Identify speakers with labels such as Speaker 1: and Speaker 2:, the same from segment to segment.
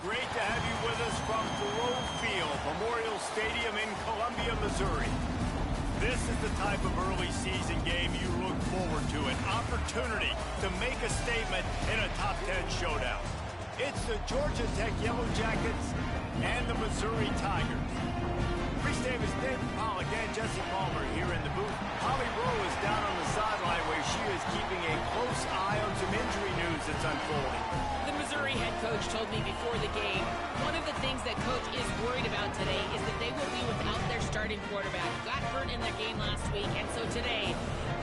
Speaker 1: great to have you with us from Thoreau Field, Memorial Stadium in Columbia, Missouri. This is the type of early season game you look forward to, an opportunity to make a statement in a top 10 showdown. It's the Georgia Tech Yellow Jackets and the Missouri Tigers. Reese Davis, David Pollock, and Jesse Palmer here in the booth. Holly Rowe is down on the sideline where she is keeping a close eye on some injury news that's unfolding.
Speaker 2: The Missouri head coach told me before the game, one of the things that coach is worried about today is that they will be without their starting quarterback. Got hurt in their game last week, and so today,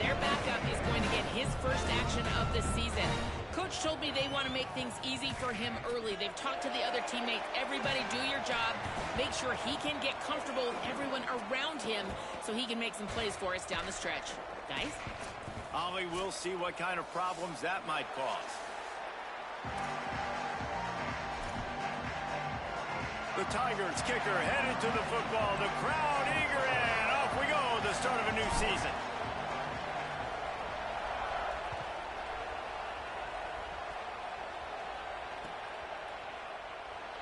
Speaker 2: their backup is going to get his first action of the season. Coach told me they want to make things easy for him early. They've talked to the other teammates. Everybody do your job. Make sure he can get comfortable with everyone around him so he can make some plays for us down the stretch. Guys?
Speaker 1: Ollie, we'll see what kind of problems that might cause. The Tigers kicker headed to the football. The crowd eager, and off we go. The start of a new season.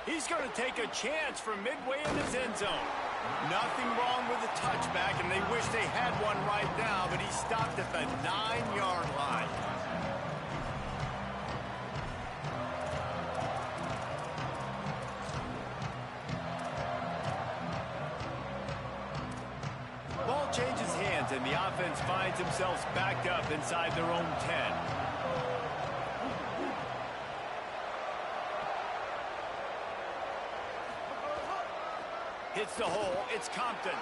Speaker 1: He's going to take a chance from midway in his end zone. Nothing wrong with the touchback, and they wish they had one right now, but he stopped at the 9-yard line. Ball changes hands, and the offense finds themselves backed up inside their own 10. Hits the hole. It's Compton.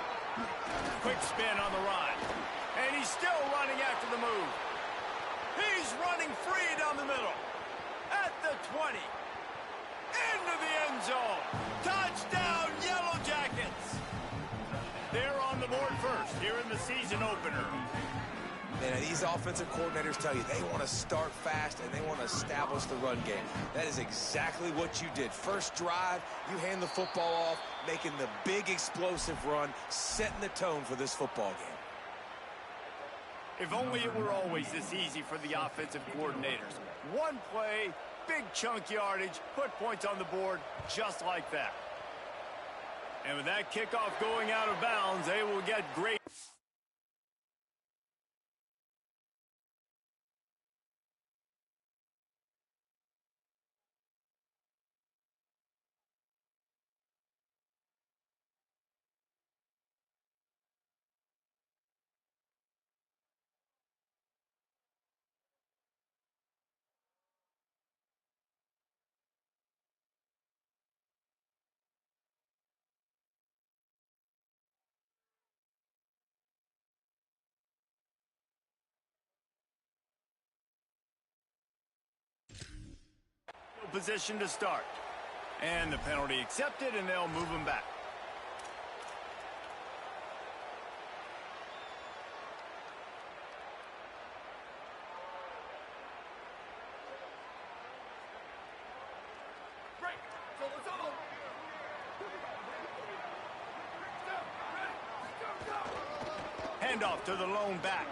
Speaker 1: Quick spin on the run. And he's still running after the move. He's running free down the middle. At the 20. Into the end zone. Touchdown, Yellow Jackets. They're on the board first here in the season opener.
Speaker 3: Man, these offensive coordinators tell you they want to start fast and they want to establish the run game. That is exactly what you did. First drive, you hand the football off, making the big explosive run, setting the tone for this football game.
Speaker 1: If only it were always this easy for the offensive coordinators. One play, big chunk yardage, put points on the board just like that. And with that kickoff going out of bounds, they will get great. Position to start. And the penalty accepted, and they'll move him back. Handoff to the lone back.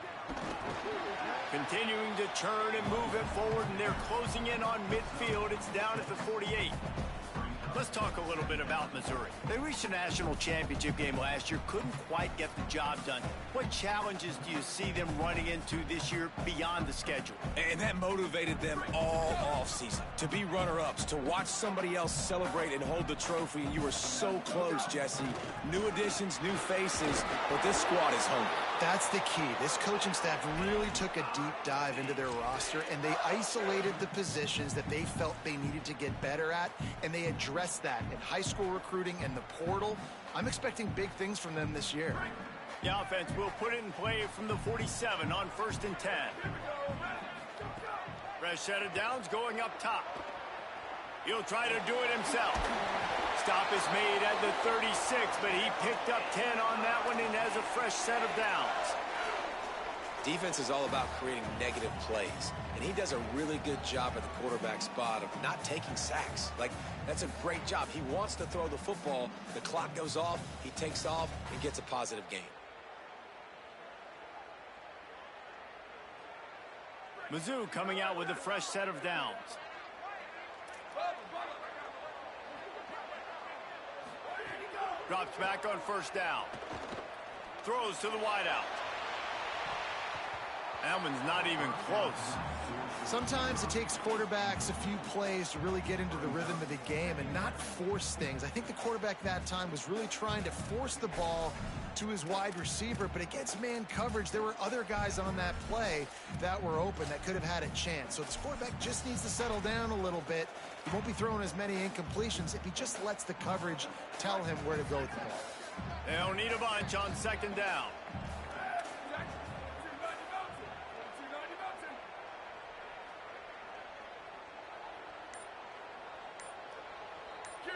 Speaker 1: Continuing to churn and move it forward, and they're closing in on midfield. It's down at the 48. Let's talk a little bit about Missouri. They reached a national championship game last year, couldn't quite get the job done. What challenges do you see them running into this year beyond the schedule?
Speaker 3: And that motivated them all offseason. To be runner-ups, to watch somebody else celebrate and hold the trophy, and you were so close, Jesse. New additions, new faces, but this squad is hungry.
Speaker 4: That's the key. This coaching staff really took a deep dive into their roster, and they isolated the positions that they felt they needed to get better at, and they addressed that in high school recruiting and the portal. I'm expecting big things from them this year.
Speaker 1: The offense will put it in play from the 47 on 1st and 10. Fresh set of downs going up top. He'll try to do it himself. Stop is made at the 36, but he picked up 10 on that one and has a fresh set of downs.
Speaker 3: Defense is all about creating negative plays, and he does a really good job at the quarterback spot of not taking sacks. Like, that's a great job. He wants to throw the football. The clock goes off, he takes off, and gets a positive gain.
Speaker 1: Mizzou coming out with a fresh set of downs. Drops back on first down. Throws to the wideout. That one's not even close.
Speaker 4: Sometimes it takes quarterbacks a few plays to really get into the rhythm of the game and not force things. I think the quarterback that time was really trying to force the ball to his wide receiver, but against man coverage, there were other guys on that play that were open that could have had a chance. So this quarterback just needs to settle down a little bit. He won't be throwing as many incompletions if he just lets the coverage tell him where to go with the ball.
Speaker 1: They don't need a bunch on second down.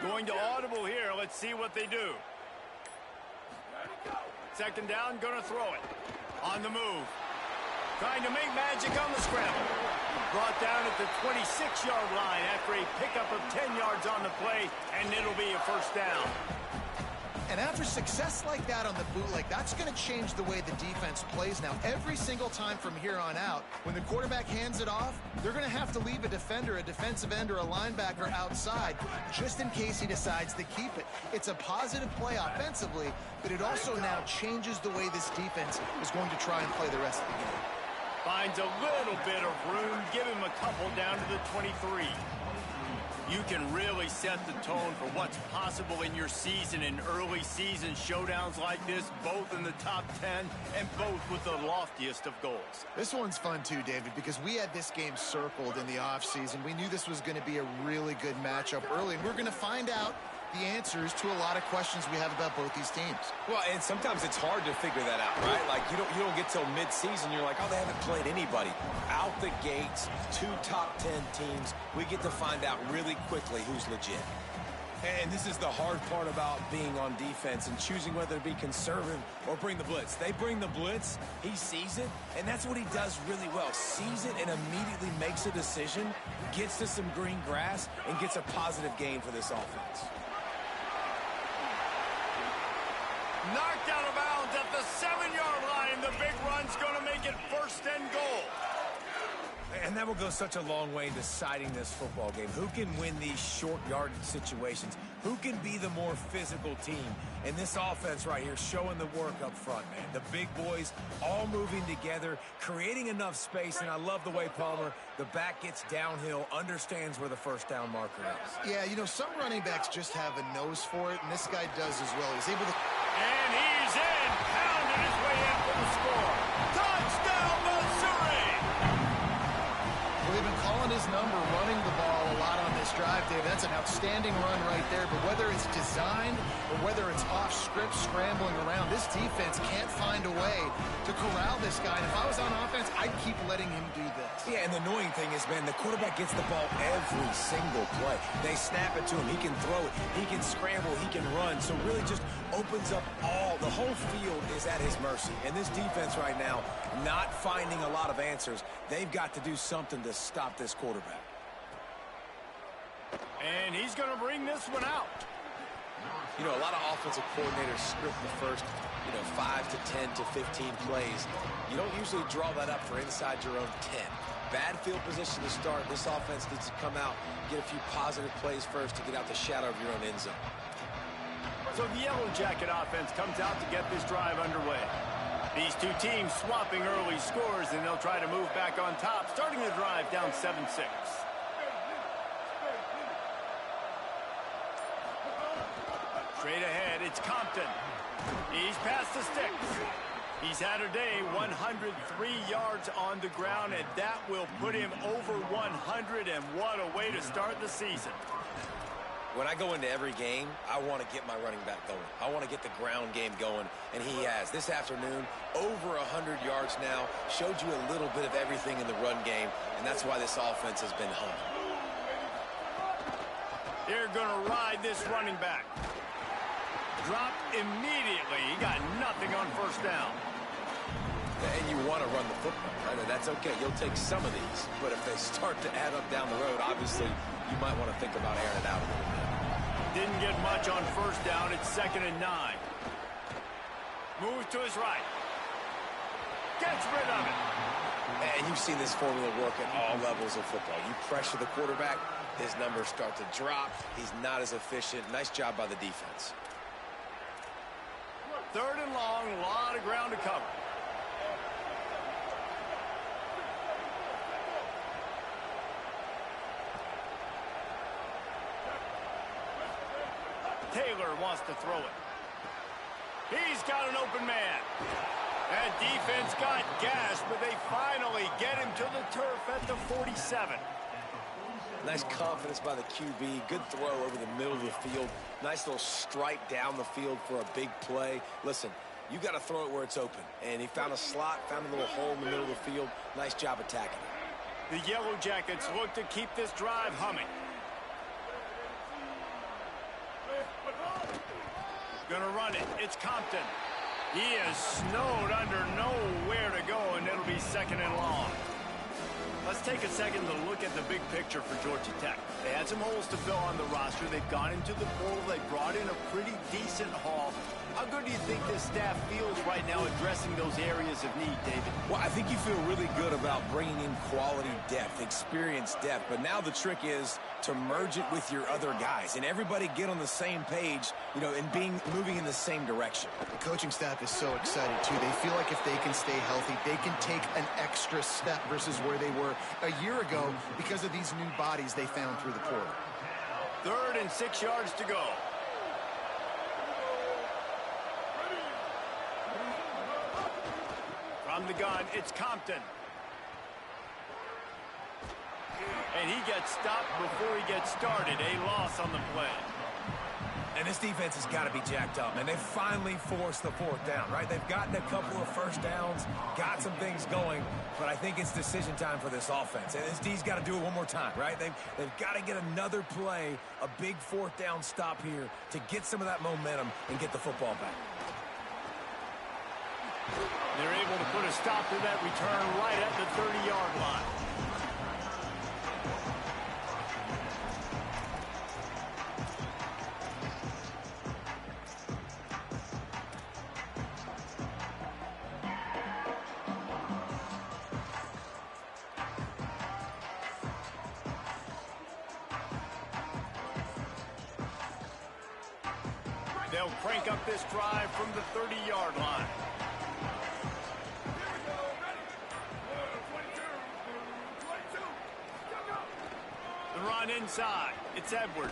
Speaker 1: Going to audible here. Let's see what they do. Second down, gonna throw it. On the move. Trying to make magic on the scramble. Brought down at the 26-yard line after a pickup of 10 yards on the play, and it'll be a first down.
Speaker 4: And after success like that on the bootleg, that's going to change the way the defense plays now. Every single time from here on out, when the quarterback hands it off, they're going to have to leave a defender, a defensive end, or a linebacker outside just in case he decides to keep it. It's a positive play offensively, but it also now changes the way this defense is going to try and play the rest of the game.
Speaker 1: Finds a little bit of room, give him a couple down to the 23. You can really set the tone for what's possible in your season in early season showdowns like this, both in the top 10 and both with the loftiest of goals.
Speaker 4: This one's fun too, David, because we had this game circled in the offseason. We knew this was going to be a really good matchup early, and we're going to find out the answers to a lot of questions we have about both these teams.
Speaker 3: Well, and sometimes it's hard to figure that out, right? Like, you don't get till mid-season, you're like, oh, they haven't played anybody. Out the gates, 2 top 10 teams, we get to find out really quickly who's legit. And this is the hard part about being on defense and choosing whether to be conservative or bring the blitz. They bring the blitz, he sees it, and that's what he does really well. Sees it and immediately makes a decision, gets to some green grass, and gets a positive gain for this offense.
Speaker 1: Knocked out of bounds at the 7-yard line. The big run's going to make it first and goal.
Speaker 3: And that will go such a long way in deciding this football game. Who can win these short yardage situations? Who can be the more physical team? And this offense right here showing the work up front, man. The big boys all moving together, creating enough space. And I love the way Palmer, the back gets downhill, understands where the first down marker is.
Speaker 4: Yeah, you know, some running backs just have a nose for it, and this guy does as well. He's able to...
Speaker 1: And he's in, pounding his way in for the score. Touchdown, Missouri!
Speaker 4: They've been calling his number, running the ball a lot on this drive, Dave. That's an outstanding run right there. But whether it's designed or whether it's off script, scrambling around, this defense can't find a way to corral this guy. And if I was on offense, I'd keep letting him do this.
Speaker 3: Yeah, and the annoying thing is, man, the quarterback gets the ball every single play. They snap it to him. He can throw it. He can scramble. He can run. So really just opens up the whole field is at his mercy. And this defense right now, not finding a lot of answers. They've got to do something to stop this quarterback.
Speaker 1: And he's going to bring this one out.
Speaker 3: You know, a lot of offensive coordinators script the first, 5 to 10 to 15 plays. You don't usually draw that up for inside your own 10. Bad field position to start. This offense needs to come out, get a few positive plays first to get out the shadow of your own end zone.
Speaker 1: So the Yellow Jacket offense comes out to get this drive underway. These two teams swapping early scores, and they'll try to move back on top, starting the drive down 7-6. Straight ahead, it's Compton. He's past the sticks. He's had a day, 103 yards on the ground, and that will put him over 100, and what a way to start the season.
Speaker 3: When I go into every game, I want to get my running back going. I want to get the ground game going, and he has. This afternoon, over 100 yards now, showed you a little bit of everything in the run game, and that's why this offense has been humming.
Speaker 1: They're going to ride this running back. Dropped immediately. He got nothing on first down.
Speaker 3: And you want to run the football, right? And that's okay. You'll take some of these. But if they start to add up down the road, obviously, you might want to think about airing it out a little bit.
Speaker 1: Didn't get much on first down. It's 2nd and 9. Moves to his right. Gets rid of it.
Speaker 3: And you've seen this formula work at all levels of football. You pressure the quarterback, his numbers start to drop. He's not as efficient. Nice job by the defense.
Speaker 1: 3rd and long, a lot of ground to cover. Taylor wants to throw it. He's got an open man. That defense got gassed, but they finally get him to the turf at the 47.
Speaker 3: Nice confidence by the QB. Good throw over the middle of the field. Nice little strike down the field for a big play. Listen, you got to throw it where it's open. And he found a slot, found a little hole in the middle of the field. Nice job attacking it.
Speaker 1: The Yellow Jackets look to keep this drive humming. Gonna run it. It's Compton. He is snowed under, nowhere to go, and it'll be 2nd and long. Let's take a second to look at the big picture for Georgia Tech. They had some holes to fill on the roster. They've gone into the portal. They brought in a pretty decent haul. How good do you think this staff feels right now addressing those areas of need, David?
Speaker 3: Well, I think you feel really good about bringing in quality depth, experienced depth. But now the trick is to merge it with your other guys and everybody get on the same page, you know, and moving in the same direction.
Speaker 4: The coaching staff is so excited, too. They feel like if they can stay healthy, they can take an extra step versus where they were a year ago because of these new bodies they found through the portal.
Speaker 1: 3rd and 6 yards to go. From the gun, it's Compton. And he gets stopped before he gets started. A loss on the play.
Speaker 3: And this defense has got to be jacked up, and they finally forced the 4th down, right? They've gotten a couple of first downs, got some things going, but I think it's decision time for this offense. And this D's got to do it one more time, right? They've got to get another play, a big 4th down stop here to get some of that momentum and get the football back.
Speaker 1: They're able to put a stop to that return right at the 30-yard line. They'll crank up this drive from the 30-yard line. The run inside. It's Edwards.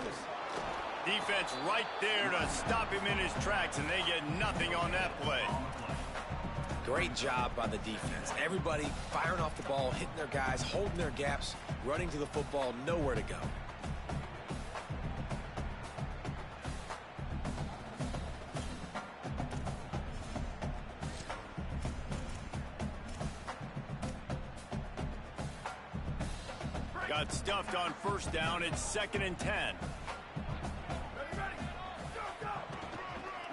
Speaker 1: Defense right there to stop him in his tracks, and they get nothing on that play.
Speaker 3: Great job by the defense. Everybody firing off the ball, hitting their guys, holding their gaps, running to the football, nowhere to go.
Speaker 1: Got stuffed on 1st down. It's 2nd and 10.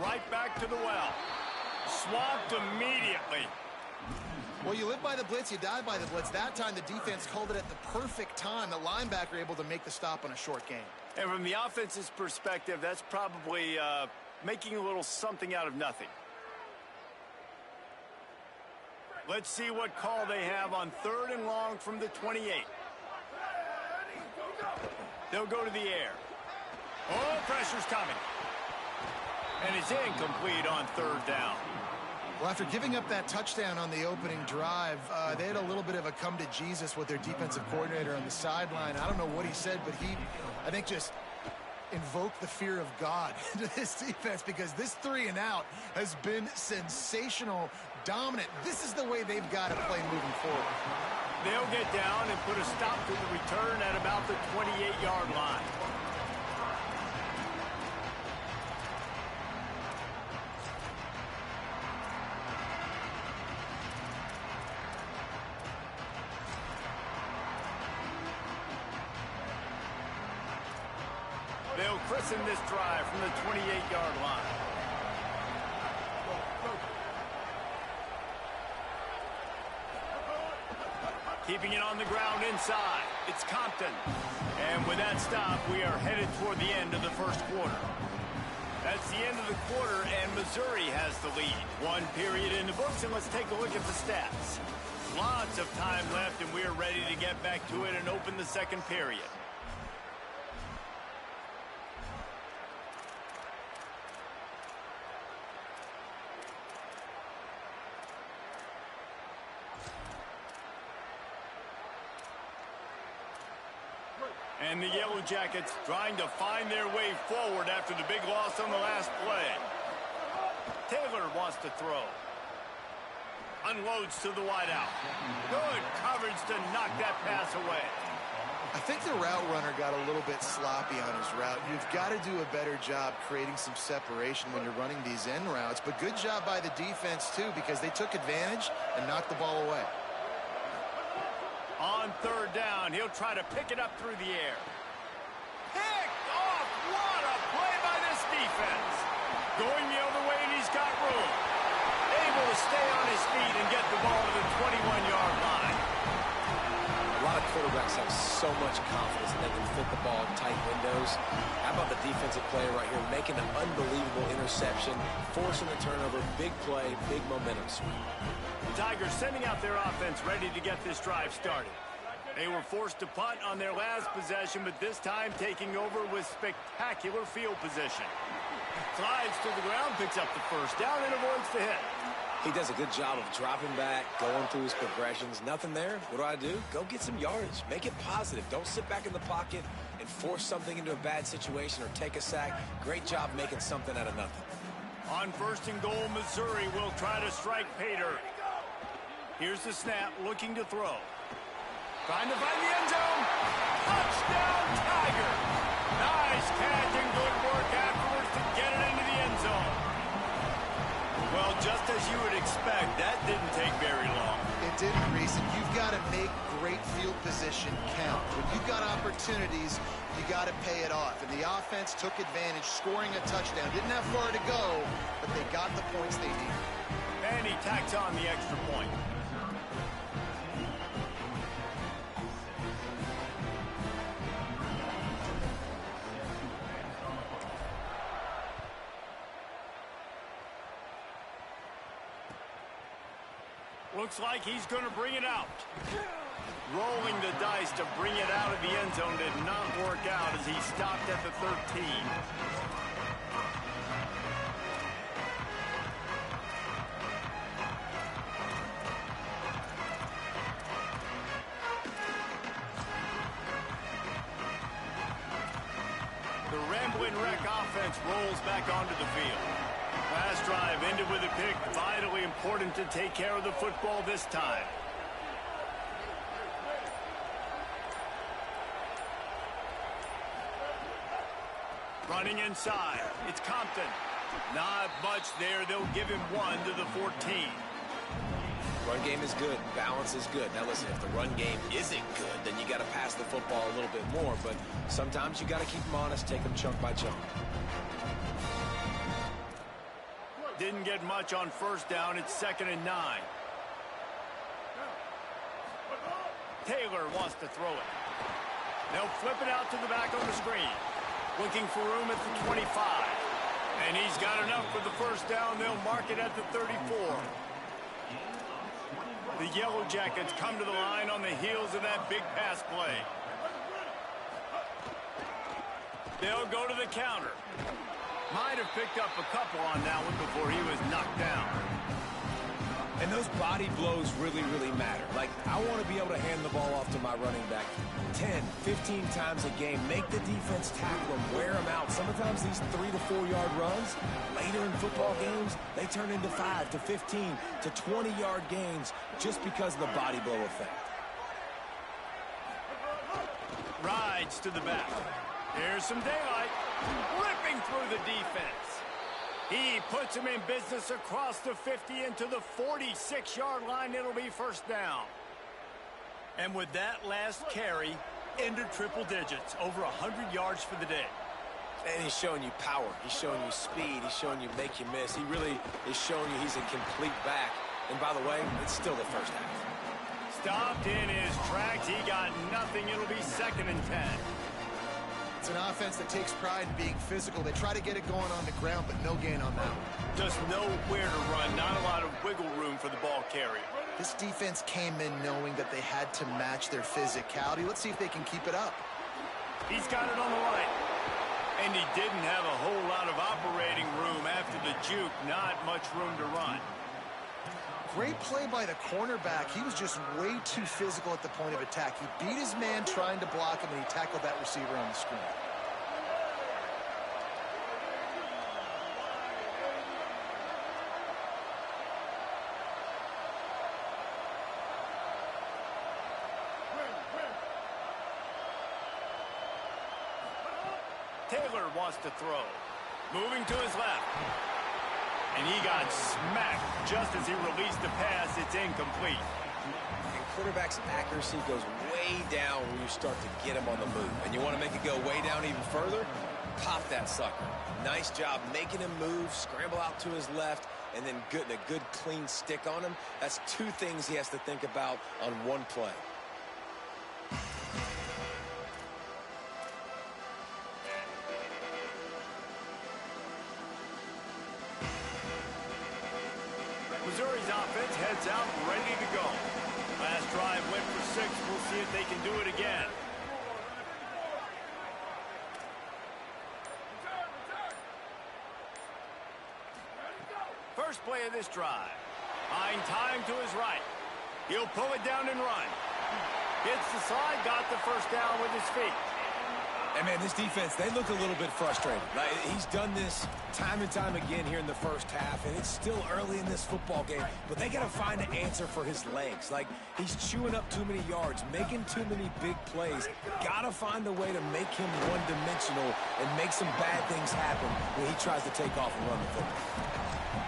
Speaker 1: Right back to the well. Swamped immediately.
Speaker 4: Well, you live by the blitz, you die by the blitz. That time the defense called it at the perfect time. The linebacker able to make the stop on a short gain.
Speaker 1: And from the offense's perspective, that's probably making a little something out of nothing. Let's see what call they have on 3rd and long from the 28. They'll go to the air. Oh, pressure's coming. And it's incomplete on 3rd down.
Speaker 4: Well, after giving up that touchdown on the opening drive, they had a little bit of a come to Jesus with their defensive coordinator on the sideline. I don't know what he said, but he, I think, just invoked the fear of God into this defense because this 3 and out has been sensational, dominant. This is the way they've got to play moving forward.
Speaker 1: They'll get down and put a stop to the return at about the 28-yard line. They'll christen this drive from the 28-yard line. Keeping it on the ground inside. It's Compton. And with that stop, we are headed toward the end of the 1st quarter. That's the end of the quarter, and Missouri has the lead. 1 period in the books, and let's take a look at the stats. Lots of time left, and we are ready to get back to it and open the 2nd period. And the Yellow Jackets trying to find their way forward after the big loss on the last play. Taylor wants to throw. Unloads to the wideout. Good coverage to knock that pass away.
Speaker 4: I think the route runner got a little bit sloppy on his route. You've got to do a better job creating some separation when you're running these end routes. But good job by the defense, too, because they took advantage and knocked the ball away.
Speaker 1: On third down, he'll try to pick it up through the air. Picked off! What a play by this defense. Going the other way, and he's got room. Able to stay on his feet and get the ball to the 21-yard line.
Speaker 3: A lot of quarterbacks have so much confidence that they can fit the ball in tight windows. How about the defensive player right here making an unbelievable interception, forcing the turnover, big play, big momentum swing.
Speaker 1: The Tigers sending out their offense ready to get this drive started. They were forced to punt on their last possession, but this time taking over with spectacular field position. Slides to the ground, picks up the first down, and avoids the hit.
Speaker 3: He does a good job of dropping back, going through his progressions. Nothing there. What do? Go get some yardage. Make it positive. Don't sit back in the pocket and force something into a bad situation or take a sack. Great job making something out of nothing.
Speaker 1: On first and goal, Missouri will try to strike Pater. Here's the snap, looking to throw. Trying to find the end zone. Touchdown, Tiger. Nice catch and good work afterwards to get it into the end zone. Well, just as you would expect, that didn't take very long.
Speaker 4: It didn't, Reezy. You've got to make great field position count. When you've got opportunities, you got to pay it off. And the offense took advantage, scoring a touchdown. Didn't have far to go, but they got the points they needed.
Speaker 1: And he tacks on the extra point. Looks like he's going to bring it out. Rolling the dice to bring it out of the end zone did not work out as he stopped at the 13. The Ramblin' Wreck offense rolls back onto the field. Last drive ended with a pick. Vitally important to take care of the football this time. Running inside. It's Compton. Not much there. They'll give him one to the 14.
Speaker 3: Run game is good. Balance is good. Now listen, if the run game isn't good, then you got to pass the football a little bit more. But sometimes you got to keep them honest, take them chunk by chunk.
Speaker 1: Didn't get much on first down. It's 2nd and 9. Taylor wants to throw it. They'll flip it out to the back on the screen. Looking for room at the 25. And he's got enough for the first down. They'll mark it at the 34. The Yellow Jackets come to the line on the heels of that big pass play. They'll go to the counter. Might have picked up a couple on that one before he was knocked down.
Speaker 3: And those body blows really, really matter. Like, I want to be able to hand the ball off to my running back 10, 15 times a game. Make the defense tackle them, wear them out. Sometimes these 3 to 4 yard runs, later in football games, they turn into 5 to 15 to 20 yard gains just because of the body blow effect.
Speaker 1: Rides to the back. Here's some daylight. Ripping through the defense. He puts him in business across the 50 into the 46-yard line. It'll be first down. And with that last carry, into triple digits, over 100 yards for the day.
Speaker 3: And he's showing you power. He's showing you speed. He's showing you make you miss. He really is showing you he's a complete back. And by the way, it's still the first half.
Speaker 1: Stopped in his tracks. He got nothing. It'll be 2nd and 10.
Speaker 4: It's an offense that takes pride in being physical. They try to get it going on the ground, but no gain on that one.
Speaker 1: Just nowhere to run. Not a lot of wiggle room for the ball carrier.
Speaker 4: This defense came in knowing that they had to match their physicality. Let's see if they can keep it up.
Speaker 1: He's got it on the right. And he didn't have a whole lot of operating room after the juke. Not much room to run.
Speaker 4: Great play by the cornerback. He was just way too physical at the point of attack. He beat his man trying to block him, and he tackled that receiver on the screen.
Speaker 1: Taylor wants to throw. Moving to his left. And he got smacked just as he released the pass. It's incomplete.
Speaker 3: And quarterback's accuracy goes way down when you start to get him on the move. And you want to make it go way down even further? Pop that sucker. Nice job making him move, scramble out to his left, and then getting a good clean stick on him. That's two things he has to think about on one play.
Speaker 1: Missouri's offense heads out ready to go. Last drive went for 6. We'll see if they can do it again. First play of this drive. Buying time to his right. He'll pull it down and run. Hits the slide, got the first down with his feet.
Speaker 3: And, man, this defense, they look a little bit frustrated. Like, he's done this time and time again here in the first half, and it's still early in this football game, but they got to find an answer for his legs. Like, he's chewing up too many yards, making too many big plays. Got to find a way to make him one-dimensional and make some bad things happen when he tries to take off and run the football.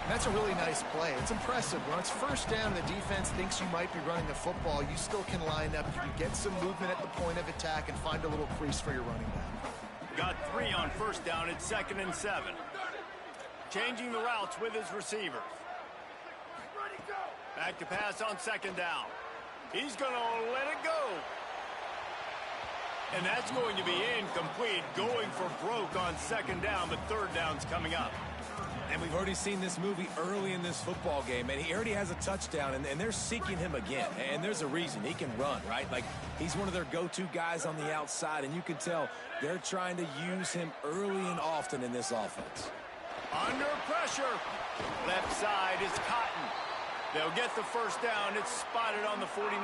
Speaker 4: That's a really nice play. It's impressive. When it's first down and the defense thinks you might be running the football, you still can line up. You can get some movement at the point of attack and find a little crease for your running back.
Speaker 1: Got 3 on first down at 2nd and 7. Changing the routes with his receivers. Back to pass on 2nd down. He's going to let it go. And that's going to be incomplete. Going for broke on 2nd down, but 3rd down's coming up.
Speaker 3: And we've already seen this movie early in this football game, and he already has a touchdown, and they're seeking him again. And there's a reason. He can run, right? Like, he's one of their go-to guys on the outside, and you can tell they're trying to use him early and often in this offense.
Speaker 1: Under pressure. Left side is Cotton. They'll get the first down. It's spotted on the 49.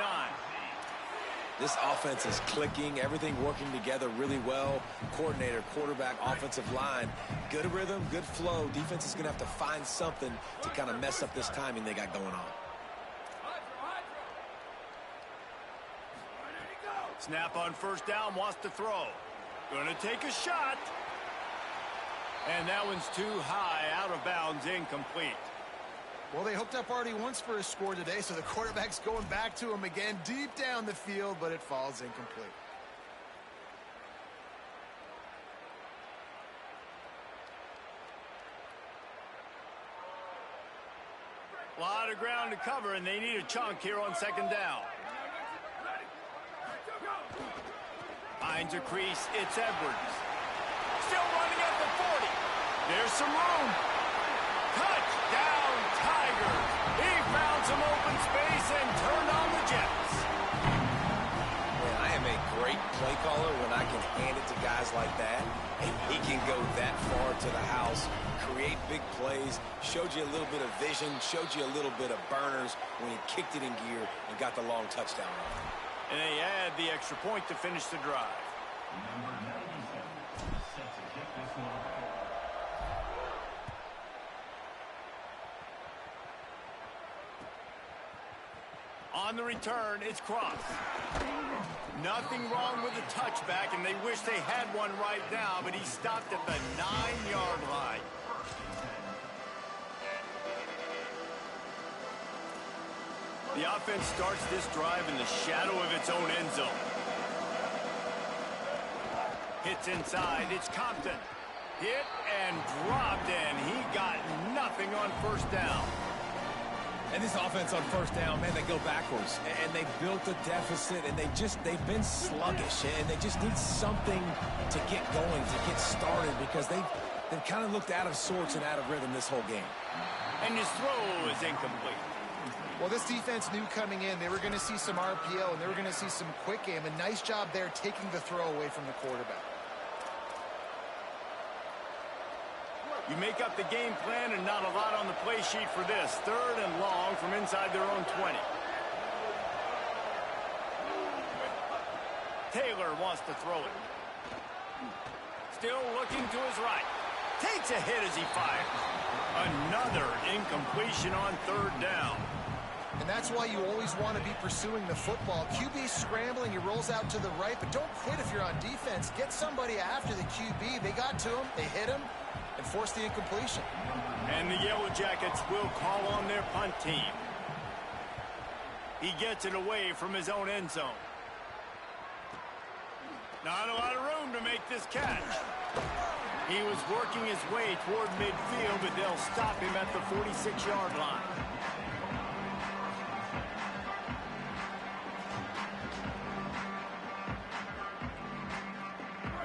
Speaker 3: This offense is clicking, everything working together really well. Coordinator, quarterback, offensive line, good rhythm, good flow. Defense is going to have to find something to kind of mess up this timing they got going on.
Speaker 1: Snap on first down, wants to throw. Going to take a shot. And that one's too high, out of bounds, incomplete.
Speaker 4: Well, they hooked up already once for a score today, so the quarterback's going back to him again deep down the field, but it falls incomplete.
Speaker 1: A lot of ground to cover, and they need a chunk here on 2nd down. Finds a crease. It's Edwards. Still running at the 40. There's some room. Touchdown, Tigers. He found some open space and turned on the Jets.
Speaker 3: Man, I am a great play caller when I can hand it to guys like that. And he can go that far to the house, create big plays, showed you a little bit of vision, showed you a little bit of burners when he kicked it in gear and got the long touchdown run.
Speaker 1: And they add the extra point to finish the drive. On the return, it's Cross. Nothing wrong with the touchback, and they wish they had one right now, but he stopped at the 9-yard line. The offense starts this drive in the shadow of its own end zone. Hits inside, it's Compton. Hit and dropped, and he got nothing on first down.
Speaker 3: And this offense on first down, man, they go backwards. And they built a deficit, and they've been sluggish. And they just need something to get going, to get started, because they've kind of looked out of sorts and out of rhythm this whole game.
Speaker 1: And his throw is incomplete.
Speaker 4: Well, this defense knew coming in they were going to see some RPO and they were going to see some quick game. A nice job there taking the throw away from the quarterback.
Speaker 1: You make up the game plan and not a lot on the play sheet for this. 3rd and long from inside their own 20. Taylor wants to throw it. Still looking to his right. Takes a hit as he fires. Another incompletion on 3rd down.
Speaker 4: And that's why you always want to be pursuing the football. QB scrambling, he rolls out to the right, but don't quit if you're on defense. Get somebody after the QB. They got to him, they hit him, and forced the incompletion.
Speaker 1: And the Yellow Jackets will call on their punt team. He gets it away from his own end zone. Not a lot of room to make this catch. He was working his way toward midfield, but they'll stop him at the 46-yard line.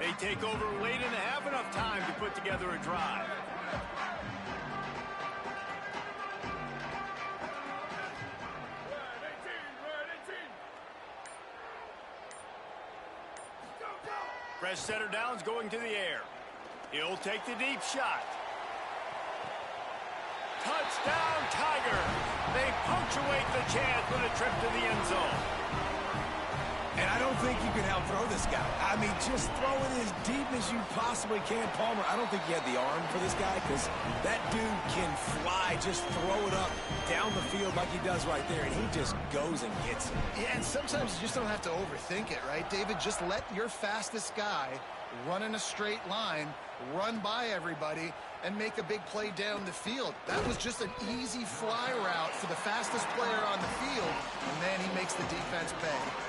Speaker 1: They take over late and have enough time to put together a drive. Fresh center downs going to the air. He'll take the deep shot. Touchdown, Tigers! They punctuate the chance with a trip to the end zone.
Speaker 3: And I don't think you can out-throw this guy. I mean, just throw it as deep as you possibly can, Palmer. I don't think you had the arm for this guy because that dude can fly. Just throw it up down the field like he does right there, and he just goes and gets it.
Speaker 4: Yeah, and sometimes you just don't have to overthink it, right, David? Just let your fastest guy run in a straight line, run by everybody, and make a big play down the field. That was just an easy fly route for the fastest player on the field, and then he makes the defense pay.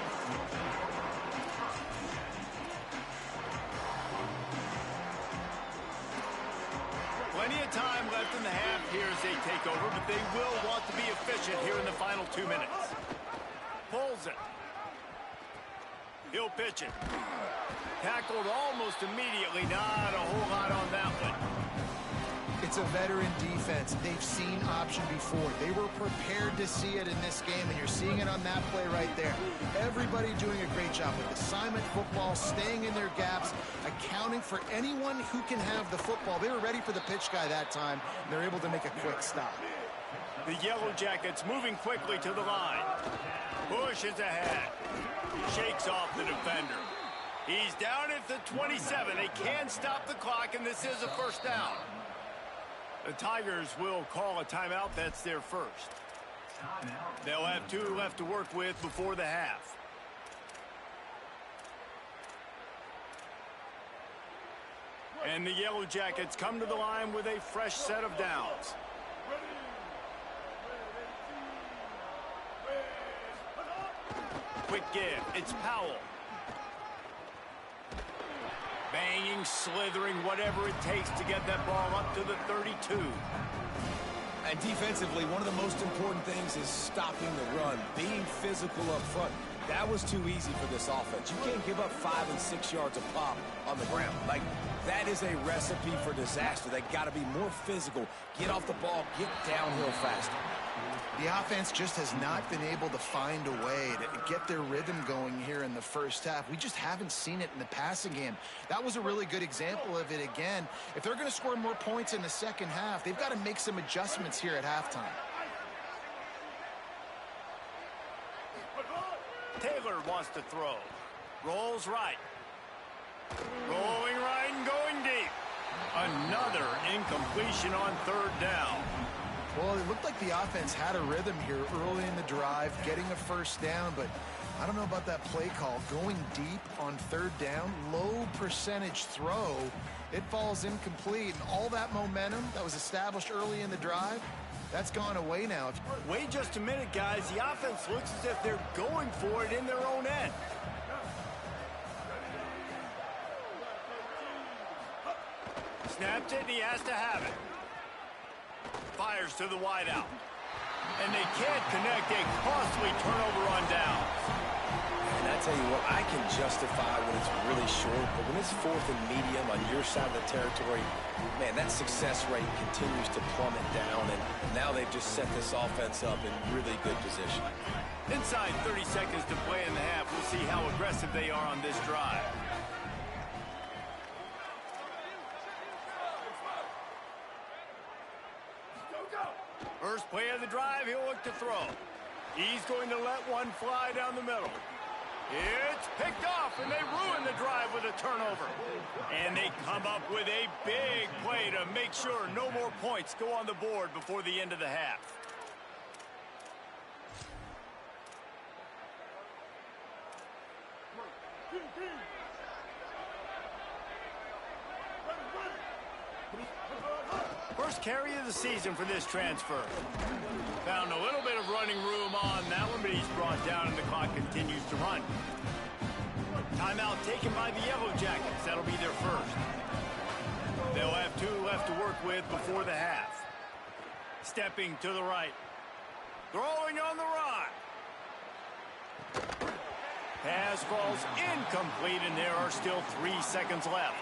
Speaker 1: Plenty of time left in the half here as they take over, but they will want to be efficient here in the final 2 minutes. Pulls it. He'll pitch it. Tackled almost immediately. Not a whole lot on that one.
Speaker 4: It's a veteran defense. They've seen option before. They were prepared to see it in this game, and you're seeing it on that play right there. Everybody doing a great job with assignment football, staying in their gaps, accounting for anyone who can have the football. They were ready for the pitch guy that time, and they're able to make a quick stop.
Speaker 1: The Yellow Jackets moving quickly to the line. Bush is ahead. Shakes off the defender. He's down at the 27. They can stop the clock, and this is a first down. The Tigers will call a timeout. That's their first. They'll have 2 left to work with before the half. And the Yellow Jackets come to the line with a fresh set of downs. Quick give. It's Powell. Banging, slithering, whatever it takes to get that ball up to the 32.
Speaker 3: And defensively, one of the most important things is stopping the run, being physical up front. That was too easy for this offense. You can't give up 5 and 6 yards a pop on the ground. Like, that is a recipe for disaster. They got to be more physical, get off the ball, get downhill faster.
Speaker 4: The offense just has not been able to find a way to get their rhythm going here in the first half. We just haven't seen it in the passing game. That was a really good example of it again. If they're going to score more points in the second half, they've got to make some adjustments here at halftime.
Speaker 1: Taylor wants to throw. Rolls right. Rolling right and going deep. Another incompletion on 3rd down.
Speaker 4: Well, it looked like the offense had a rhythm here early in the drive, getting a first down, but I don't know about that play call. Going deep on 3rd down, low percentage throw, it falls incomplete, and all that momentum that was established early in the drive, that's gone away now.
Speaker 1: Wait just a minute, guys. The offense looks as if they're going for it in their own end. Snaps it, and he has to have it. Fires to the wideout. And they can't connect. A costly turnover on downs.
Speaker 3: And I tell you what, I can justify when it's really short, but when it's 4th and medium on your side of the territory, man, that success rate continues to plummet down, and now they've just set this offense up in really good position.
Speaker 1: Inside 30 seconds to play in the half. We'll see how aggressive they are on this drive. First play of the drive, he'll look to throw. He's going to let one fly down the middle. It's picked off, and they ruin the drive with a turnover. And they come up with a big play to make sure no more points go on the board before the end of the half. First carry of the season for this transfer. Found a little bit of running room on that one, but he's brought down and the clock continues to run. Timeout taken by the Yellow Jackets. That'll be their first. They'll have 2 left to work with before the half. Stepping to the right. Throwing on the run. Pass falls incomplete, and there are still 3 seconds left.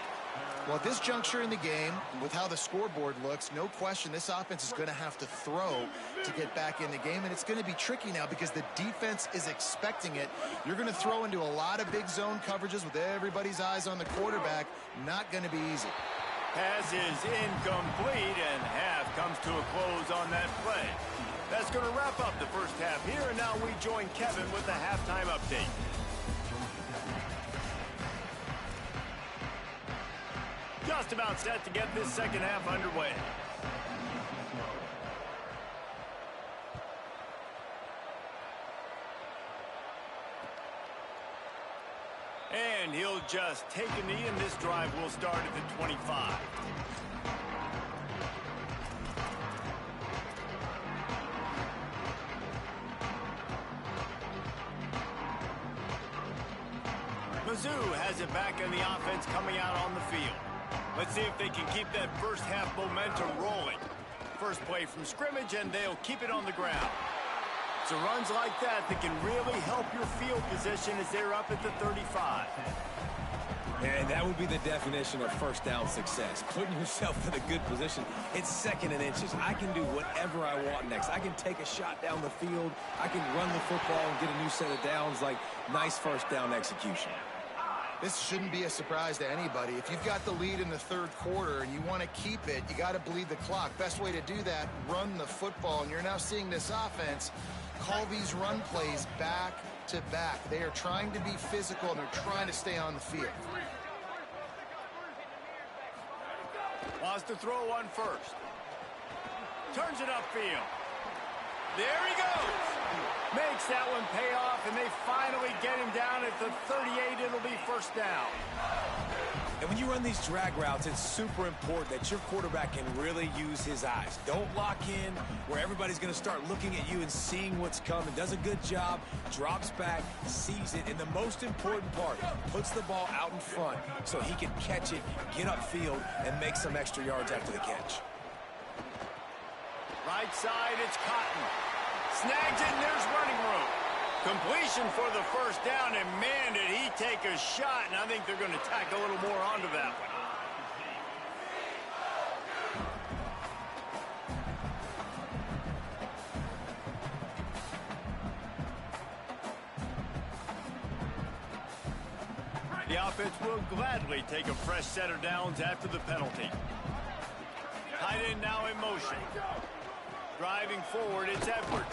Speaker 4: Well, at this juncture in the game, with how the scoreboard looks, no question this offense is going to have to throw to get back in the game, and it's going to be tricky now because the defense is expecting it. You're going to throw into a lot of big zone coverages with everybody's eyes on the quarterback. Not going to be easy.
Speaker 1: Pass is incomplete, and half comes to a close on that play. That's going to wrap up the first half here, and now we join Kevin with the halftime update. Just about set to get this second half underway. And he'll just take a knee, and this drive will start at the 25. Mizzou has it back in the offense coming out on the field. Let's see if they can keep that first half momentum rolling. First play from scrimmage, and they'll keep it on the ground. So runs like that can really help your field position as they're up at the 35.
Speaker 3: And that would be the definition of first down success. Putting yourself in a good position. It's 2nd and inches. I can do whatever I want next. I can take a shot down the field. I can run the football and get a new set of downs. Like, nice first down execution.
Speaker 4: This shouldn't be a surprise to anybody. If you've got the lead in the 3rd quarter and you want to keep it, you got to bleed the clock. Best way to do that, run the football. And you're now seeing this offense call these run plays back to back. They are trying to be physical, and they're trying to stay on the field.
Speaker 1: Wants to throw one first. Turns it upfield. There he goes. Makes that one pay off, and they finally get him down at the 38. It'll be first down.
Speaker 3: And when you run these drag routes, it's super important that your quarterback can really use his eyes. Don't lock in where everybody's going to start looking at you and seeing what's coming. Does a good job, drops back, sees it, and the most important part, puts the ball out in front so he can catch it, get upfield, and make some extra yards after the catch.
Speaker 1: Right side, it's Cotton. Snags it, and there's running room. Completion for the first down, and man, did he take a shot, and I think they're going to tack a little more onto that one. The offense will gladly take a fresh set of downs after the penalty. Tight end now in motion. Driving forward, it's Edwards.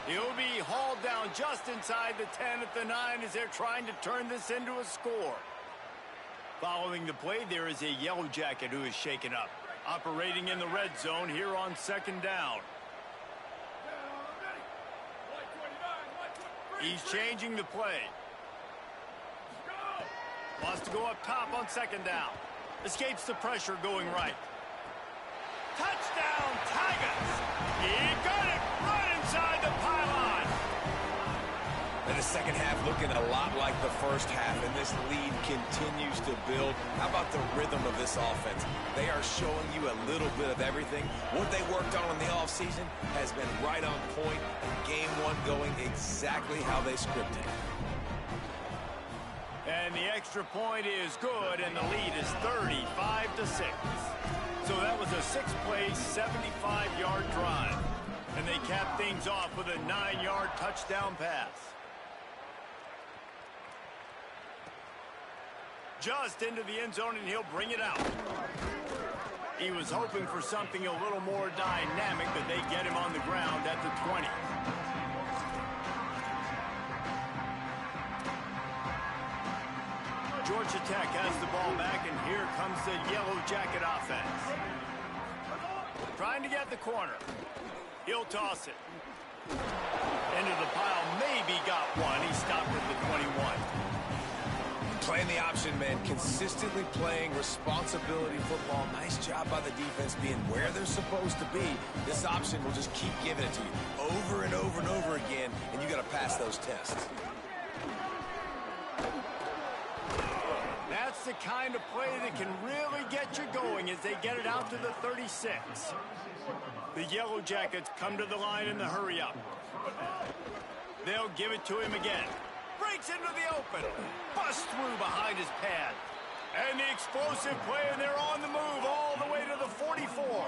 Speaker 1: He'll be hauled down just inside the 10 at the 9 as they're trying to turn this into a score. Following the play, there is a Yellow Jacket who is shaken up. Operating in the red zone here on 2nd down. He's changing the play. Wants to go up top on 2nd down. Escapes the pressure going right. Touchdown, Tigers! He got it right inside the pylon.
Speaker 3: And the second half looking a lot like the first half, and this lead continues to build. How about the rhythm of this offense? They are showing you a little bit of everything. What they worked on in the offseason has been right on point, and game one going exactly how they scripted.
Speaker 1: And the extra point is good, and the lead is 35-6. So that was a 6-play, 75-yard drive. And they cap things off with a 9-yard touchdown pass. Just into the end zone, and he'll bring it out. He was hoping for something a little more dynamic, but they get him on the ground at the 20. Georgia Tech has the ball back, and here comes the Yellow Jacket offense. Trying to get the corner. He'll toss it. Into the pile, maybe got one. He stopped at the 21.
Speaker 3: Playing the option, man. Consistently playing responsibility football. Nice job by the defense being where they're supposed to be. This option will just keep giving it to you over and over and over again, and you got to pass those tests.
Speaker 1: That's the kind of play that can really get you going as they get it out to the 36. The Yellow Jackets come to the line in the hurry-up. They'll give it to him again. Breaks into the open. Busts through behind his pad. And the explosive play, and they're on the move all the way to the 44.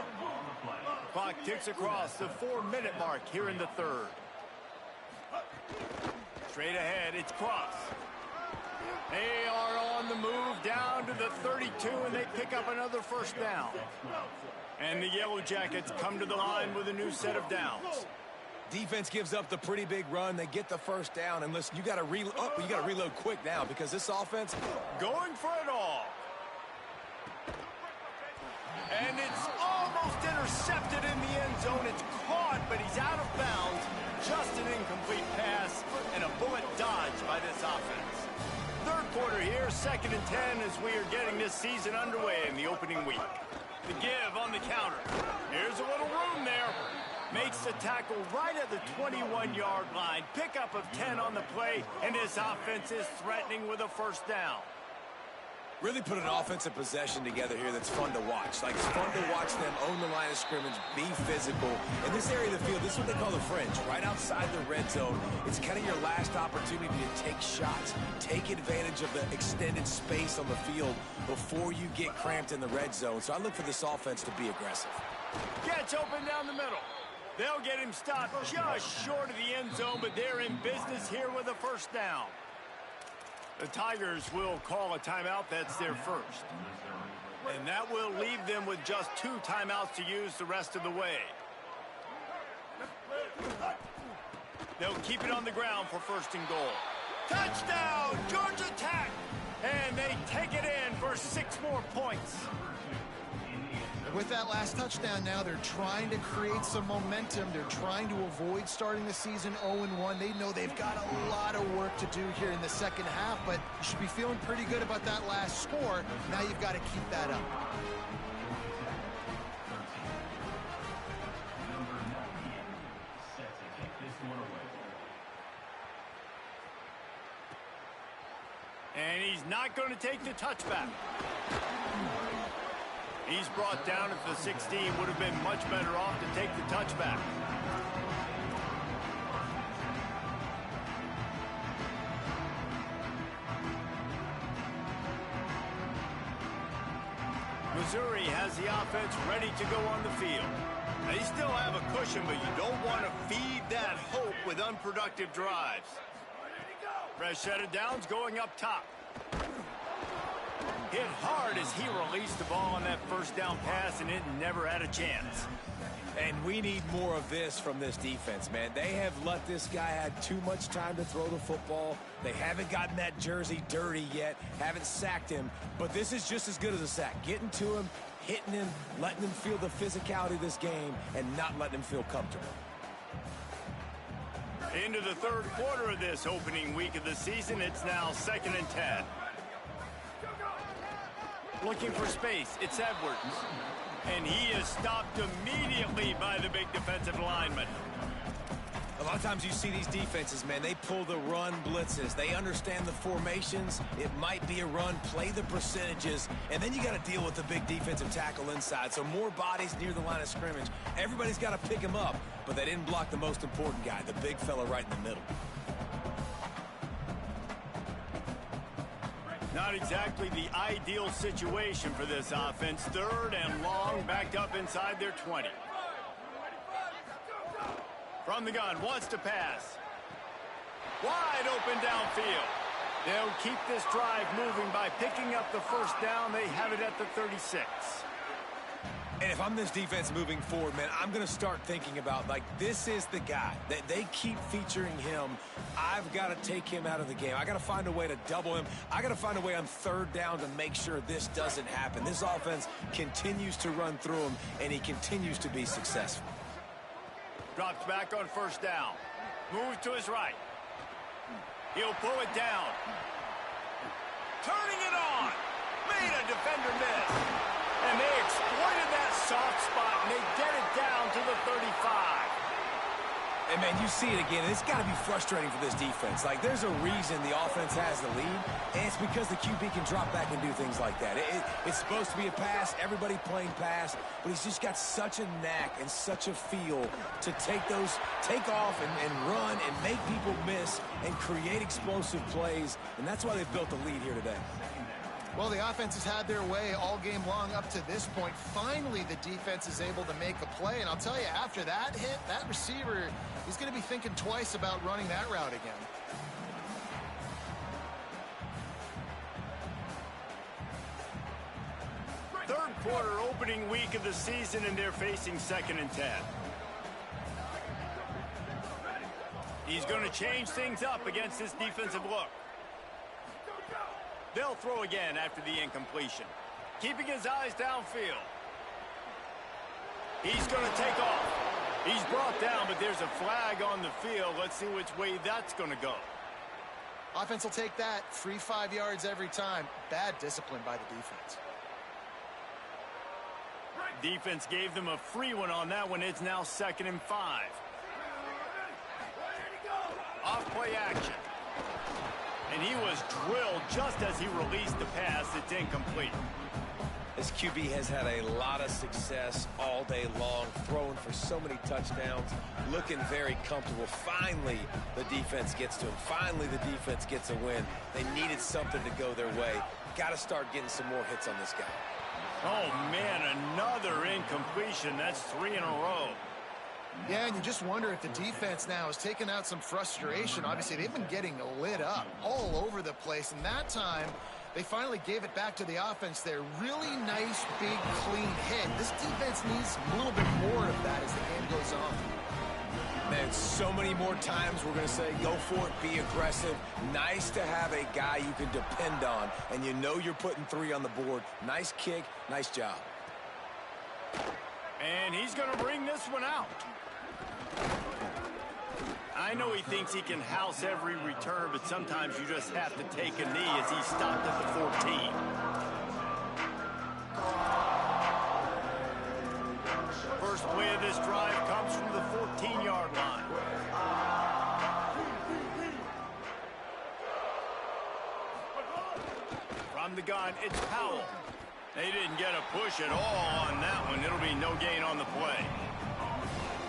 Speaker 1: Clock ticks across the 4-minute mark here in the third. Straight ahead, it's Cross. They are on the move down to the 32, and they pick up another first down. And the Yellow Jackets come to the line with a new set of downs.
Speaker 3: Defense gives up the pretty big run. They get the first down, and listen, you got to reload quick now because this offense
Speaker 1: going for it all. And it's almost intercepted in the end zone. It's caught, but he's out of bounds. Just an incomplete pass and a bullet dodged by this offense. Third quarter here, 2nd and 10 as we are getting this season underway in the opening week. The give on the counter. Here's a little room there. Makes the tackle right at the 21-yard line. Pickup of 10 on the play, and this offense is threatening with a first down.
Speaker 3: really put an offensive possession together here that's fun to watch. Like, it's fun to watch them own the line of scrimmage, be physical. In this area of the field, this is what they call the fringe, right outside the red zone. It's kind of your last opportunity to take shots, take advantage of the extended space on the field before you get cramped in the red zone. So I look for this offense to be aggressive.
Speaker 1: Gets open down the middle. They'll get him stopped just short of the end zone, but they're in business here with a first down. The Tigers will call a timeout. That's their first. And that will leave them with just 2 timeouts to use the rest of the way. They'll keep it on the ground for first and goal. Touchdown, Georgia Tech! And they take it in for 6 more points.
Speaker 4: With that last touchdown now, they're trying to create some momentum. They're trying to avoid starting the season 0-1. They know they've got a lot of work to do here in the second half, but you should be feeling pretty good about that last score. Now you've got to keep that up.
Speaker 1: And he's not going to take the touchback. He's brought down at the 16. Would have been much better off to take the touchback. Missouri has the offense ready to go on the field. They still have a cushion, but you don't want to feed that hope with unproductive drives. Fresh set of downs going up top. Hit hard as he released the ball on that first down pass, and it never had a chance.
Speaker 3: And we need more of this from this defense, man. They have let this guy have too much time to throw the football. They haven't gotten that jersey dirty yet, haven't sacked him. But this is just as good as a sack. Getting to him, hitting him, letting him feel the physicality of this game, and not letting him feel comfortable.
Speaker 1: Into the third quarter of this opening week of the season, it's now 2nd and 10. Looking for space, it's Edwards. And he is stopped immediately by the big defensive lineman.
Speaker 3: A lot of times you see these defenses, man, they pull the run blitzes. They understand the formations. It might be a run, play the percentages, and then you got to deal with the big defensive tackle inside. So more bodies near the line of scrimmage. Everybody's got to pick him up, but they didn't block the most important guy, the big fella right in the middle.
Speaker 1: Not exactly the ideal situation for this offense. 3rd and long, backed up inside their 20. From the gun, wants to pass. Wide open downfield. They'll keep this drive moving by picking up the first down. They have it at the 36.
Speaker 3: And if I'm this defense moving forward, man, I'm going to start thinking about, like, this is the guy. That they keep featuring him. I've got to take him out of the game. I got to find a way to double him. I got to find a way on third down to make sure this doesn't happen. This offense continues to run through him, and he continues to be successful.
Speaker 1: Drops back on first down. Moves to his right. He'll pull it down. Turning it on. Made a defender miss. And they exploited that soft spot, and they get it down to the 35.
Speaker 3: And, man, you see it again. It's got to be frustrating for this defense. Like, there's a reason the offense has the lead, and it's because the QB can drop back and do things like that. It's supposed to be a pass, everybody playing pass, but he's just got such a knack and such a feel to take off and run and make people miss and create explosive plays, and that's why they've built the lead here today.
Speaker 4: Well, the offense has had their way all game long up to this point. Finally, the defense is able to make a play. And I'll tell you, after that hit, that receiver, he's going to be thinking twice about running that route again.
Speaker 1: Third quarter, opening week of the season, and they're facing 2nd and 10. He's going to change things up against this defensive look. They'll throw again after the incompletion. Keeping his eyes downfield. He's going to take off. He's brought down, but there's a flag on the field. Let's see which way that's going to go.
Speaker 4: Offense will take that. Free 5 yards every time. Bad discipline by the defense.
Speaker 1: Defense gave them a free one on that one. It's now 2nd and 5. Off play action. And he was drilled just as he released the pass. It's incomplete.
Speaker 3: This QB has had a lot of success all day long, throwing for so many touchdowns, looking very comfortable. Finally, the defense gets to him. Finally, the defense gets a win. They needed something to go their way. Got to start getting some more hits on this guy.
Speaker 1: Oh, man, another incompletion. That's 3 in a row.
Speaker 4: Yeah, and you just wonder if the defense now has taken out some frustration. Obviously, they've been getting lit up all over the place, and that time they finally gave it back to the offense there. Really nice, big, clean hit. This defense needs a little bit more of that as the game goes on.
Speaker 3: Man, so many more times we're going to say, go for it, be aggressive. Nice to have a guy you can depend on, and you know you're putting 3 on the board. Nice kick, nice job.
Speaker 1: And he's going to bring this one out. I know he thinks he can house every return, but sometimes you just have to take a knee as he stopped at the 14. First play of this drive comes from the 14-yard line. From the gun, it's Powell. They didn't get a push at all on that one. It'll be no gain on the play.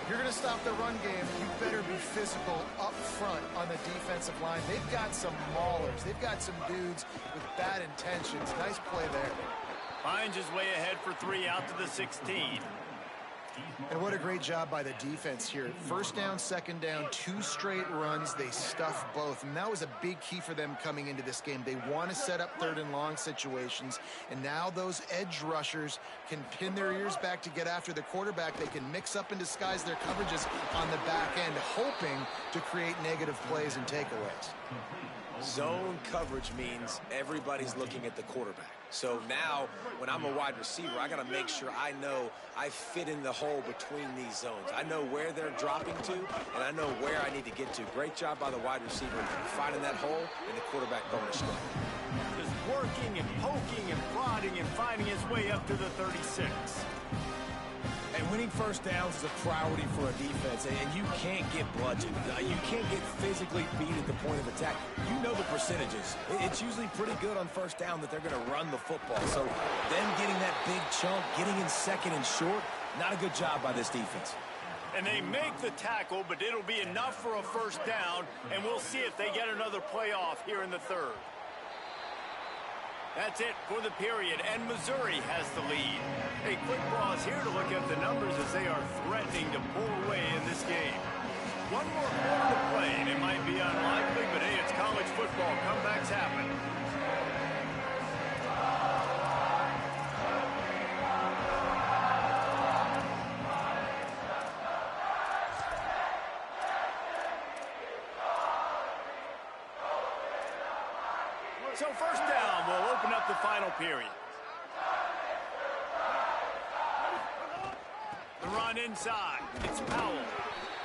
Speaker 4: If you're going to stop the run game, you better be physical up front on the defensive line. They've got some maulers. They've got some dudes with bad intentions. Nice play there.
Speaker 1: Finds his way ahead for 3 out to the 16.
Speaker 4: And what a great job by the defense here. First down, second down, 2 straight runs. They stuffed both. And that was a big key for them coming into this game. They want to set up 3rd and long situations. And now those edge rushers can pin their ears back to get after the quarterback. They can mix up and disguise their coverages on the back end, hoping to create negative plays and takeaways.
Speaker 3: Zone coverage means everybody's looking at the quarterback. So now, when I'm a wide receiver, I got to make sure I know I fit in the hole between these zones. I know where they're dropping to, and I know where I need to get to. Great job by the wide receiver finding that hole and the quarterback going astray.
Speaker 1: Just working and poking and prodding and finding his way up to the 36.
Speaker 3: And winning first downs is a priority for a defense, and you can't get bludgeoned. You can't get physically beat at the point of attack. You know the percentages. It's usually pretty good on first down that they're going to run the football. So them getting that big chunk, getting in second and short, not a good job by this defense.
Speaker 1: And they make the tackle, but it'll be enough for a first down, and we'll see if they get another playoff here in the 3rd. That's it for the period, and Missouri has the lead. A quick pause here to look at the numbers as they are threatening to pull away in this game. One more quarter to play, and it might be unlikely, but hey, it's college football. Comebacks happen. So first down will open up the final period. The run inside. It's Powell.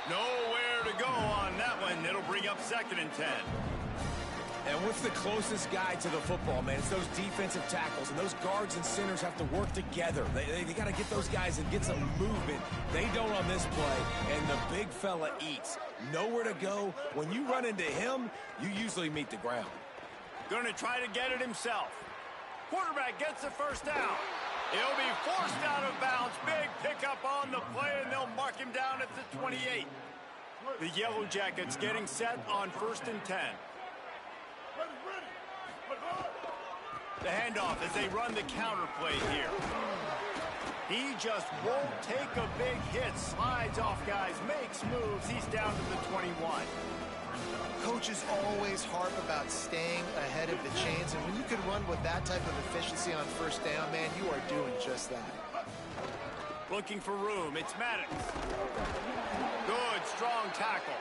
Speaker 1: Nowhere to go on that one. It'll bring up 2nd and 10.
Speaker 3: And what's the closest guy to the football, man? It's those defensive tackles, and those guards and centers have to work together. They got to get those guys and get some movement. They don't on this play, and the big fella eats. Nowhere to go. When you run into him, you usually meet the ground.
Speaker 1: Going to try to get it himself. Quarterback gets the first down. He'll be forced out of bounds. Big pickup on the play, and they'll mark him down at the 28. The Yellow Jackets getting set on 1st and 10. The handoff as they run the counter play here. He just won't take a big hit. Slides off guys, makes moves. He's down to the 21.
Speaker 4: Coaches always harp about staying ahead of the chains, and when you can run with that type of efficiency on first down, man, you are doing just that.
Speaker 1: Looking for room. It's Maddox. Good, strong tackle.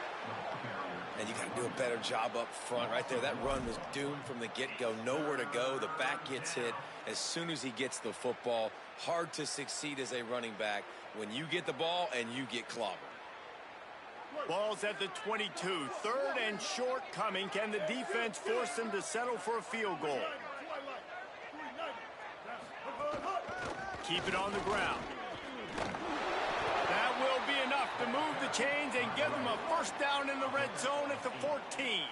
Speaker 3: And you got to do a better job up front right there. That run was doomed from the get-go. Nowhere to go. The back gets hit as soon as he gets the football. Hard to succeed as a running back when you get the ball and you get clobbered.
Speaker 1: Ball's at the 22. 3rd and short coming. Can the defense force them to settle for a field goal? Keep it on the ground. That will be enough to move the chains and give them a first down in the red zone at the 14.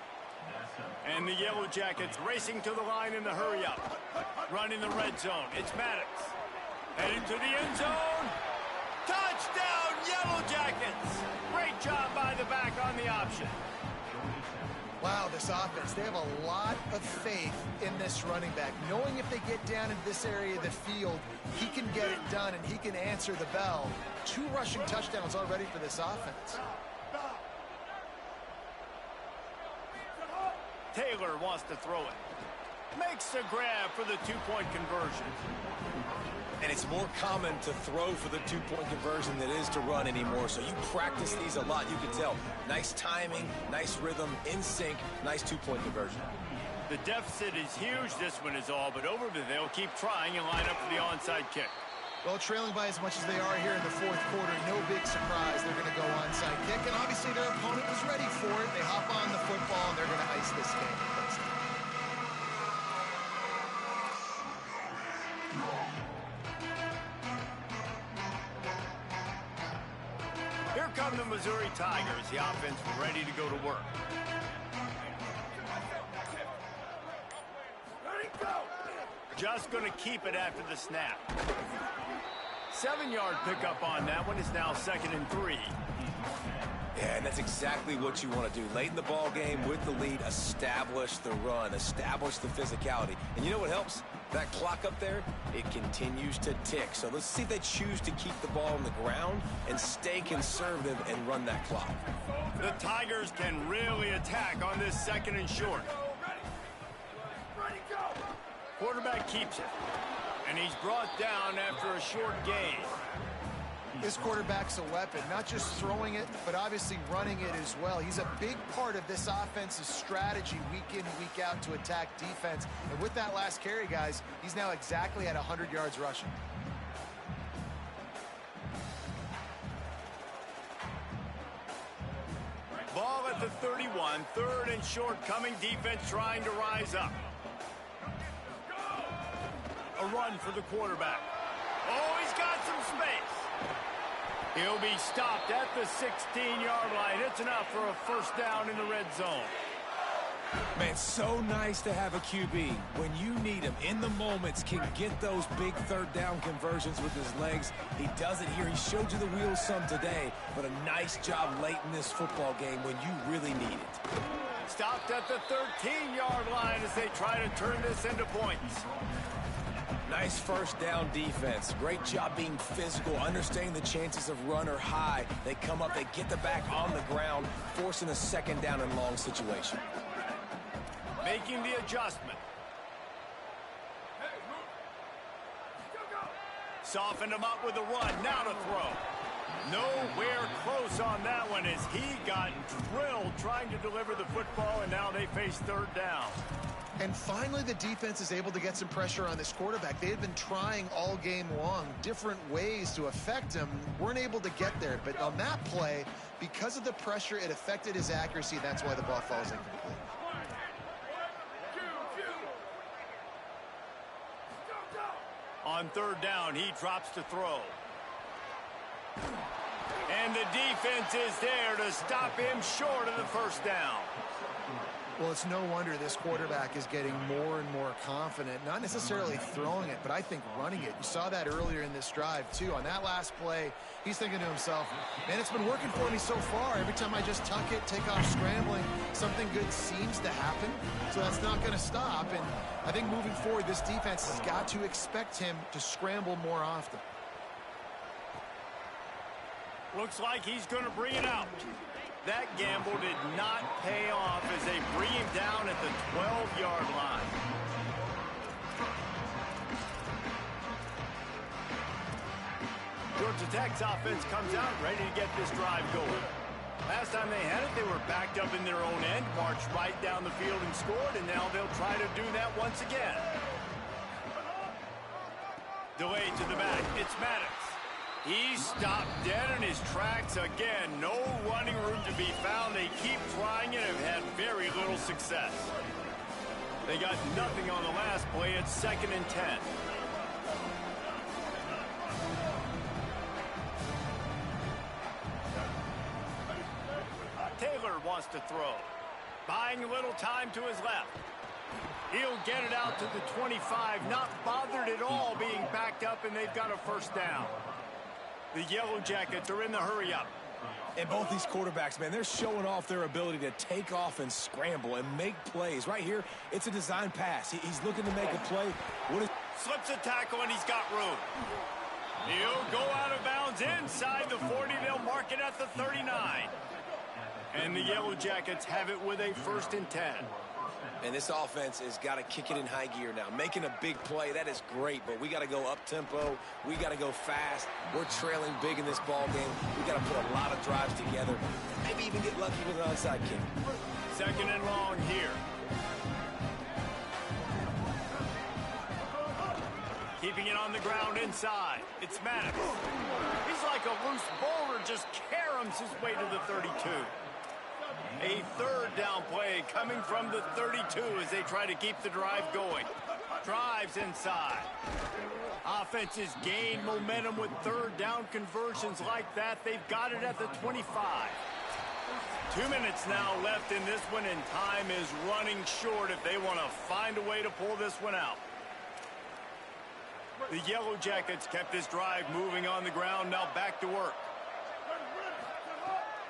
Speaker 1: And the Yellow Jackets racing to the line in the hurry up. Run in the red zone. It's Maddox. Heading to the end zone. Touchdown, Yellow Jackets. Great job by the back on the option.
Speaker 4: Wow, this offense, they have a lot of faith in this running back. Knowing if they get down in this area of the field, he can get it done and he can answer the bell. 2 rushing touchdowns already for this offense.
Speaker 1: Taylor wants to throw it. Makes the grab for the 2-point conversion.
Speaker 3: And it's more common to throw for the 2-point conversion than it is to run anymore. So you practice these a lot. You can tell. Nice timing, nice rhythm, in sync, nice 2-point conversion.
Speaker 1: The deficit is huge. This one is all but over, but they'll keep trying and line up for the onside kick.
Speaker 4: Well, trailing by as much as they are here in the 4th quarter, no big surprise. They're going to go onside kick, and obviously their opponent was ready for it. They hop on the football, and they're going to ice this game.
Speaker 1: Here come the Missouri Tigers. The offense ready to go to work. Just going to keep it after the snap. 7-yard pickup on that one. Is now 2nd and 3.
Speaker 3: Yeah, and that's exactly what you want to do. Late in the ball game with the lead, establish the run, establish the physicality. And you know what helps? That clock up there, it continues to tick. So let's see if they choose to keep the ball on the ground and stay conservative and run that clock.
Speaker 1: The Tigers can really attack on this 2nd and short. Quarterback keeps it. And he's brought down after a short gain.
Speaker 4: This quarterback's a weapon, not just throwing it, but obviously running it as well. He's a big part of this offensive strategy week in, week out to attack defense. And with that last carry, guys, he's now exactly at 100 yards rushing.
Speaker 1: Ball at the 31, 3rd and short coming. Defense trying to rise up. A run for the quarterback. Oh, he's got some space. He'll be stopped at the 16-yard line. It's enough for a first down in the red zone.
Speaker 3: Man, so nice to have a QB. When you need him, in the moments, can get those big 3rd down conversions with his legs. He does it here. He showed you the wheels some today, but a nice job late in this football game when you really need it.
Speaker 1: Stopped at the 13-yard line as they try to turn this into points.
Speaker 3: Nice first down defense. Great job being physical, understanding the chances of run are high. They come up, they get the back on the ground, forcing a 2nd down and long situation.
Speaker 1: Making the adjustment. Softened him up with a run. Now to throw. Nowhere close on that one as he got drilled trying to deliver the football, and now they face 3rd down.
Speaker 4: And finally, the defense is able to get some pressure on this quarterback. They had been trying all game long different ways to affect him. Weren't able to get there. But on that play, because of the pressure, it affected his accuracy. That's why the ball falls incomplete.
Speaker 1: On third down, he drops to throw. And the defense is there to stop him short of the first down.
Speaker 4: Well, it's no wonder this quarterback is getting more and more confident, not necessarily throwing it, but I think running it. You saw that earlier in this drive, too. On that last play, he's thinking to himself, man, it's been working for me so far. Every time I just tuck it, take off scrambling, something good seems to happen. So that's not going to stop. And I think moving forward, this defense has got to expect him to scramble more often.
Speaker 1: Looks like he's going to bring it out. That gamble did not pay off as they bring him down at the 12-yard line. Georgia Tech's offense comes out ready to get this drive going. Last time they had it, they were backed up in their own end, marched right down the field and scored, and now they'll try to do that once again. Delayed to the back. It's Maddox. He stopped dead in his tracks again. No running room to be found. They keep trying and have had very little success. They got nothing on the last play. It's 2nd and 10. Taylor wants to throw. Buying a little time to his left. He'll get it out to the 25. Not bothered at all being backed up, and they've got a first down. The Yellow Jackets are in the hurry-up.
Speaker 3: And both these quarterbacks, man, they're showing off their ability to take off and scramble and make plays. Right here, it's a design pass. He's looking to make a play.
Speaker 1: Slips a tackle, and he's got room. He'll go out of bounds inside the 40. They'll mark it at the 39. And the Yellow Jackets have it with a 1st and 10.
Speaker 3: And this offense has got to kick it in high gear now. Making a big play, that is great, but we got to go up-tempo. We got to go fast. We're trailing big in this ball game. We got to put a lot of drives together. Maybe even get lucky with an onside kick.
Speaker 1: 2nd and long here. Keeping it on the ground inside. It's Maddox. He's like a loose bowler, just caroms his way to the 32. A 3rd down play coming from the 32 as they try to keep the drive going. Drives inside. Offenses gain momentum with 3rd down conversions like that. They've got it at the 25. 2 minutes now left in this one, and time is running short if they want to find a way to pull this one out. The Yellow Jackets kept this drive moving on the ground. Now back to work.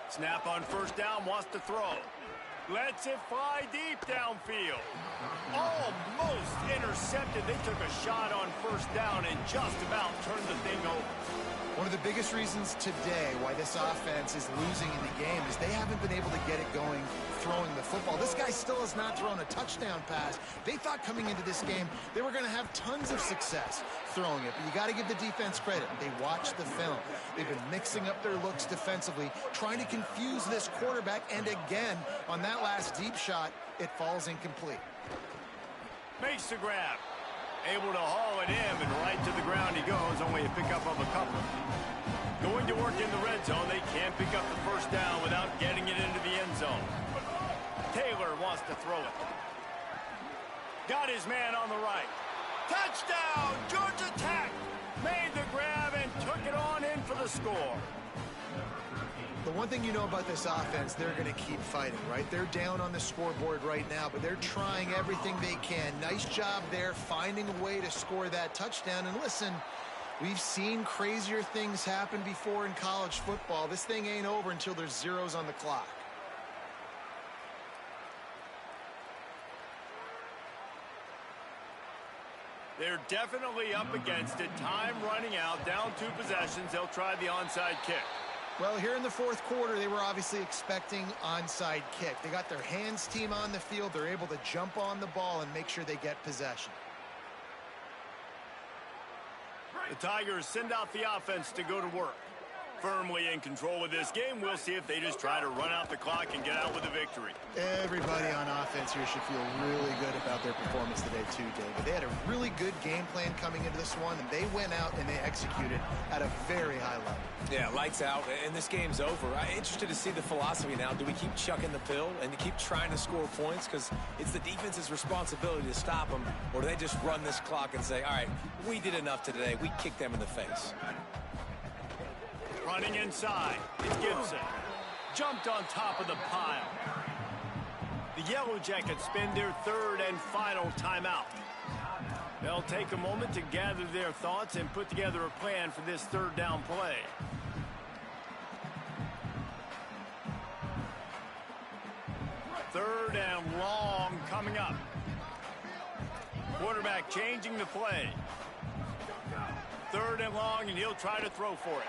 Speaker 1: Snap on 1st down, wants to throw. Lets it fly deep downfield. Almost intercepted. They took a shot on 1st down and just about turned the thing over.
Speaker 4: One of the biggest reasons today why this offense is losing in the game is they haven't been able to get it going throwing the football. This guy still has not thrown a touchdown pass. They thought coming into this game they were going to have tons of success throwing it, but you got to give the defense credit. They watched the film. They've been mixing up their looks defensively, trying to confuse this quarterback, and again, on that last deep shot, it falls incomplete.
Speaker 1: Makes the grab. Able to haul it in, and right to the ground he goes. Only a pickup of a couple. Going to work in the red zone. They can't pick up the 1st down without getting it into the end zone. Taylor wants to throw it. Got his man on the right. Touchdown! Georgia Tech made the grab and took it on in for the score.
Speaker 4: The one thing you know about this offense, they're going to keep fighting, right? They're down on the scoreboard right now, but they're trying everything they can. Nice job there, finding a way to score that touchdown. And listen, we've seen crazier things happen before in college football. This thing ain't over until there's zeros on the clock.
Speaker 1: They're definitely up against it. Time running out, down 2 possessions. They'll try the onside kick.
Speaker 4: Well, here in the 4th quarter, they were obviously expecting onside kick. They got their hands team on the field. They're able to jump on the ball and make sure they get possession.
Speaker 1: The Tigers send out the offense to go to work. Firmly in control of this game. We'll see if they just try to run out the clock and get out with a victory.
Speaker 4: Everybody on offense here should feel really good about their performance today too, David. They had a really good game plan coming into this one, and they went out and they executed at a very high level.
Speaker 3: Yeah, lights out, and this game's over. I'm interested to see the philosophy now. Do we keep chucking the pill and keep trying to score points? Because it's the defense's responsibility to stop them, or do they just run this clock and say, all right, we did enough today. We kicked them in the face.
Speaker 1: Running inside, it's Gibson. Jumped on top of the pile. The Yellow Jackets spend their third and final timeout. They'll take a moment to gather their thoughts and put together a plan for this third down play. Third and long coming up. Quarterback changing the play. Third and long, and he'll try to throw for it.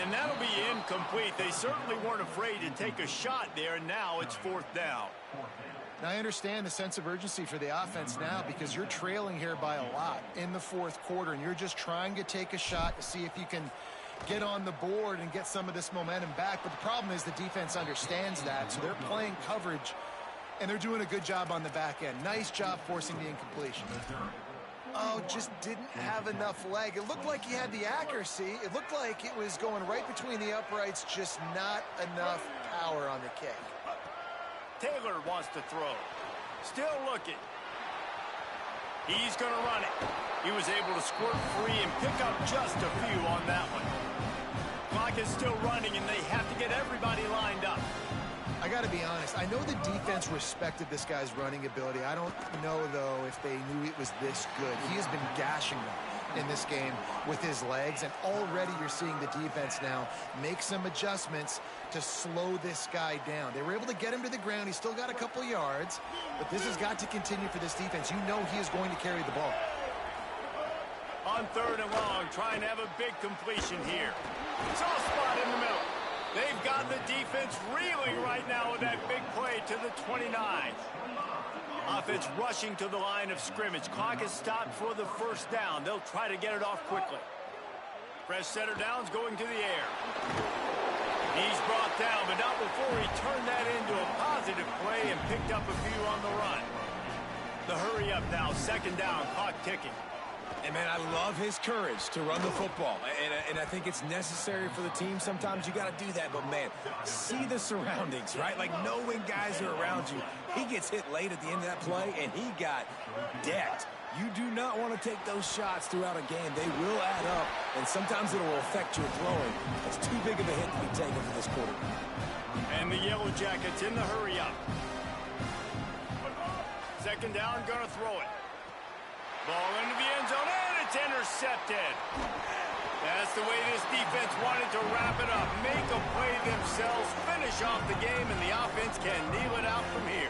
Speaker 1: And that'll be incomplete. They certainly weren't afraid to take a shot there, and now it's fourth down.
Speaker 4: Now, I understand the sense of urgency for the offense now because you're trailing here by a lot in the fourth quarter, and you're just trying to take a shot to see if you can get on the board and get some of this momentum back. But the problem is the defense understands that, so they're playing coverage, and they're doing a good job on the back end. Nice job forcing the incompletion. Oh, just didn't have enough leg. It looked like he had the accuracy. It looked like it was going right between the uprights, just not enough power on the kick.
Speaker 1: Taylor wants to throw. Still looking. He's going to run it. He was able to squirt free and pick up just a few on that one. Clock is still running, and they have to get everybody lined up.
Speaker 4: I got to be honest. I know the defense respected this guy's running ability. I don't know, though, if they knew it was this good. He has been gashing them in this game with his legs, and already you're seeing the defense now make some adjustments to slow this guy down. They were able to get him to the ground. He's still got a couple yards, but this has got to continue for this defense. You know he is going to carry the ball.
Speaker 1: On third and long, trying to have a big completion here. Soft spot in the middle. They've got the defense reeling right now with that big play to the 29. Offense rushing to the line of scrimmage. Clock is stopped for the first down. They'll try to get it off quickly. Fresh center downs going to the air. He's brought down, but not before he turned that into a positive play and picked up a few on the run. The hurry up now, second down, clock ticking.
Speaker 3: And, man, I love his courage to run the football. And I think it's necessary for the team. Sometimes you got to do that. But, man, see the surroundings, right? Like, knowing guys are around you. He gets hit late at the end of that play, and he got decked. You do not want to take those shots throughout a game. They will add up, and sometimes it will affect your throwing. It's too big of a hit to be taken for this quarterback.
Speaker 1: And the Yellow Jackets in the hurry up. Second down, going to throw it. Ball into the end zone, and it's intercepted. That's the way this defense wanted to wrap it up. Make a play themselves, finish off the game, and the offense can kneel it out from here.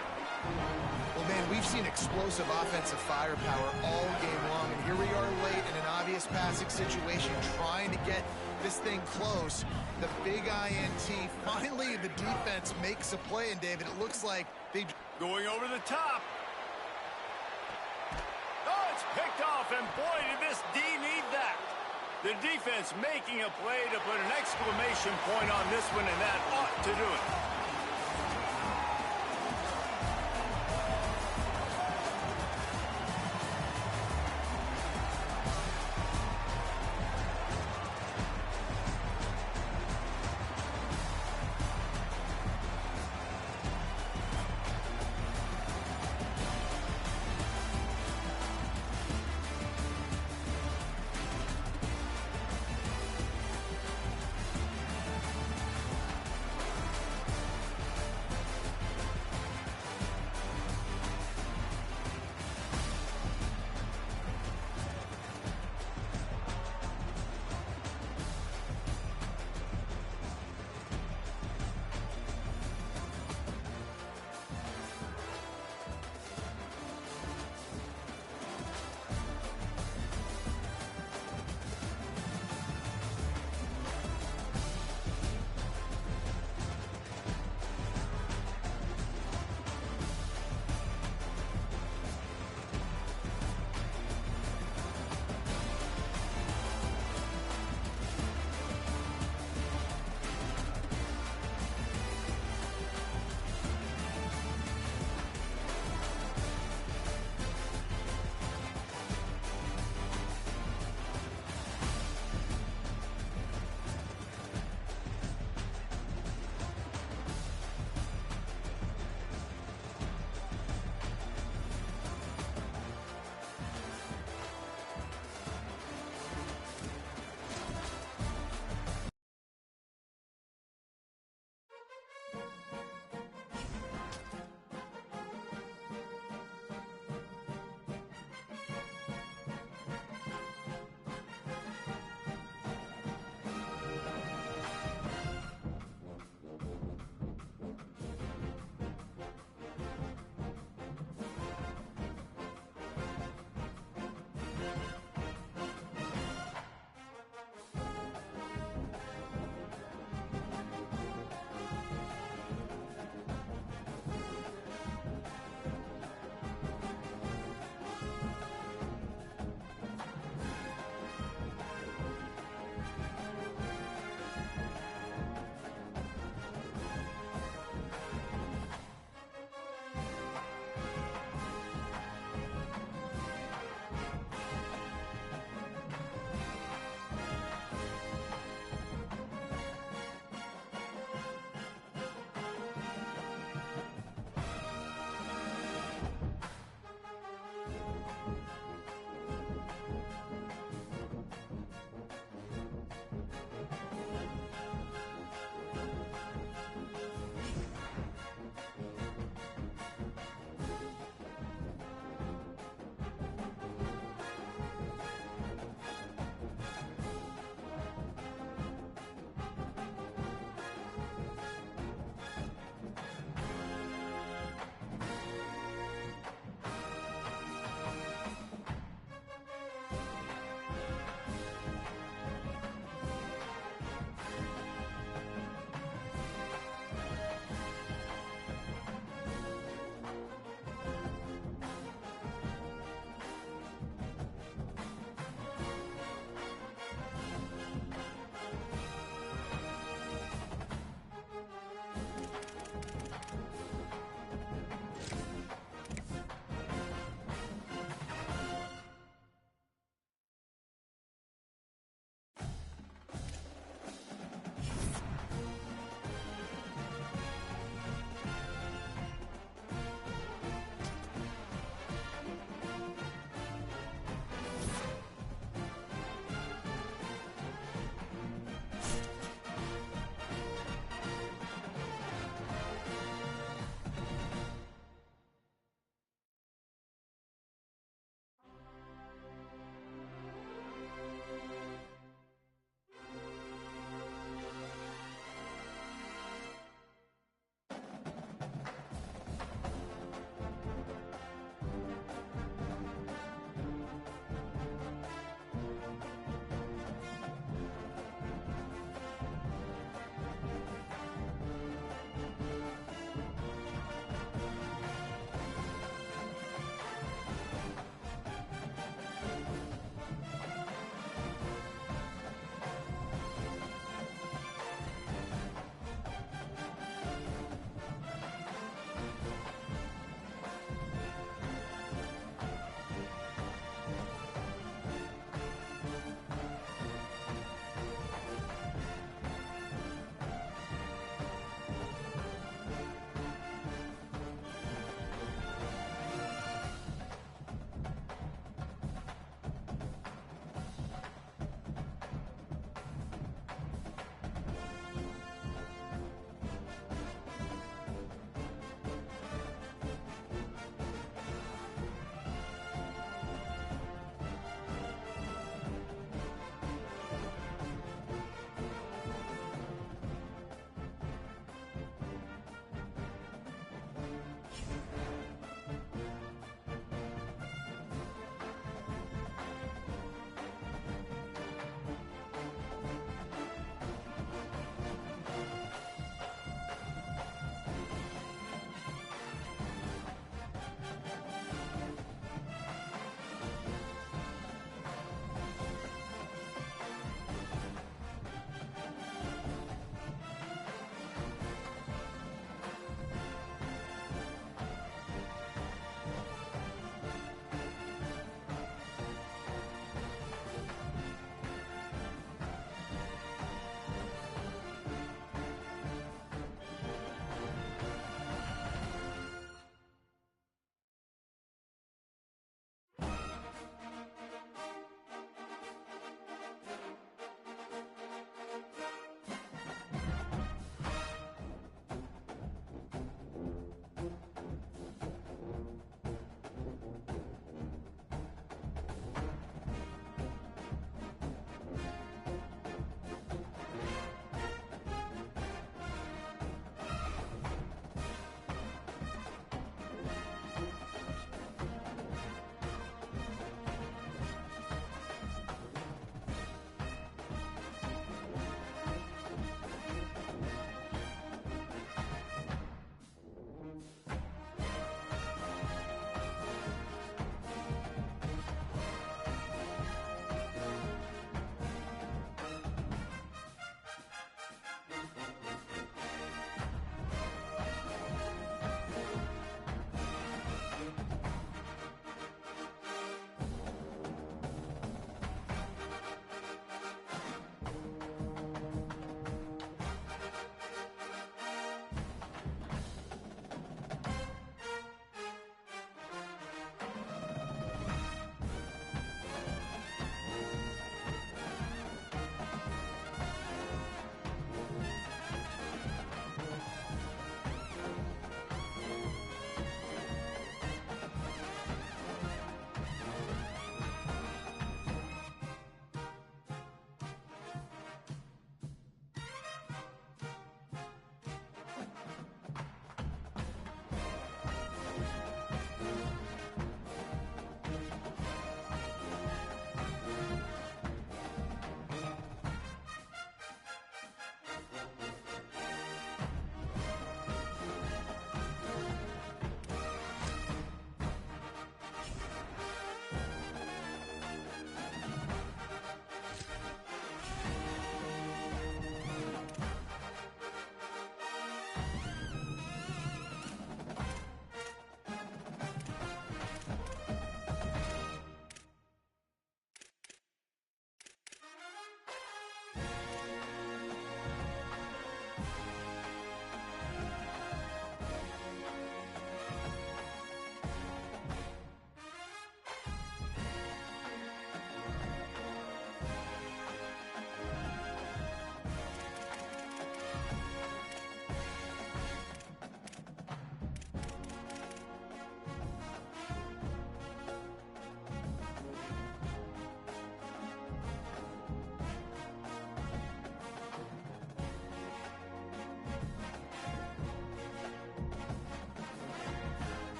Speaker 4: Well, man, we've seen explosive offensive firepower all game long, and here we are late in an obvious passing situation, trying to get this thing close. The big INT, finally the defense makes a play, and David, it looks like they...
Speaker 1: Going over the top. Picked off, and boy, did this D need that. The defense making a play to put an exclamation point on this one, and that ought to do it.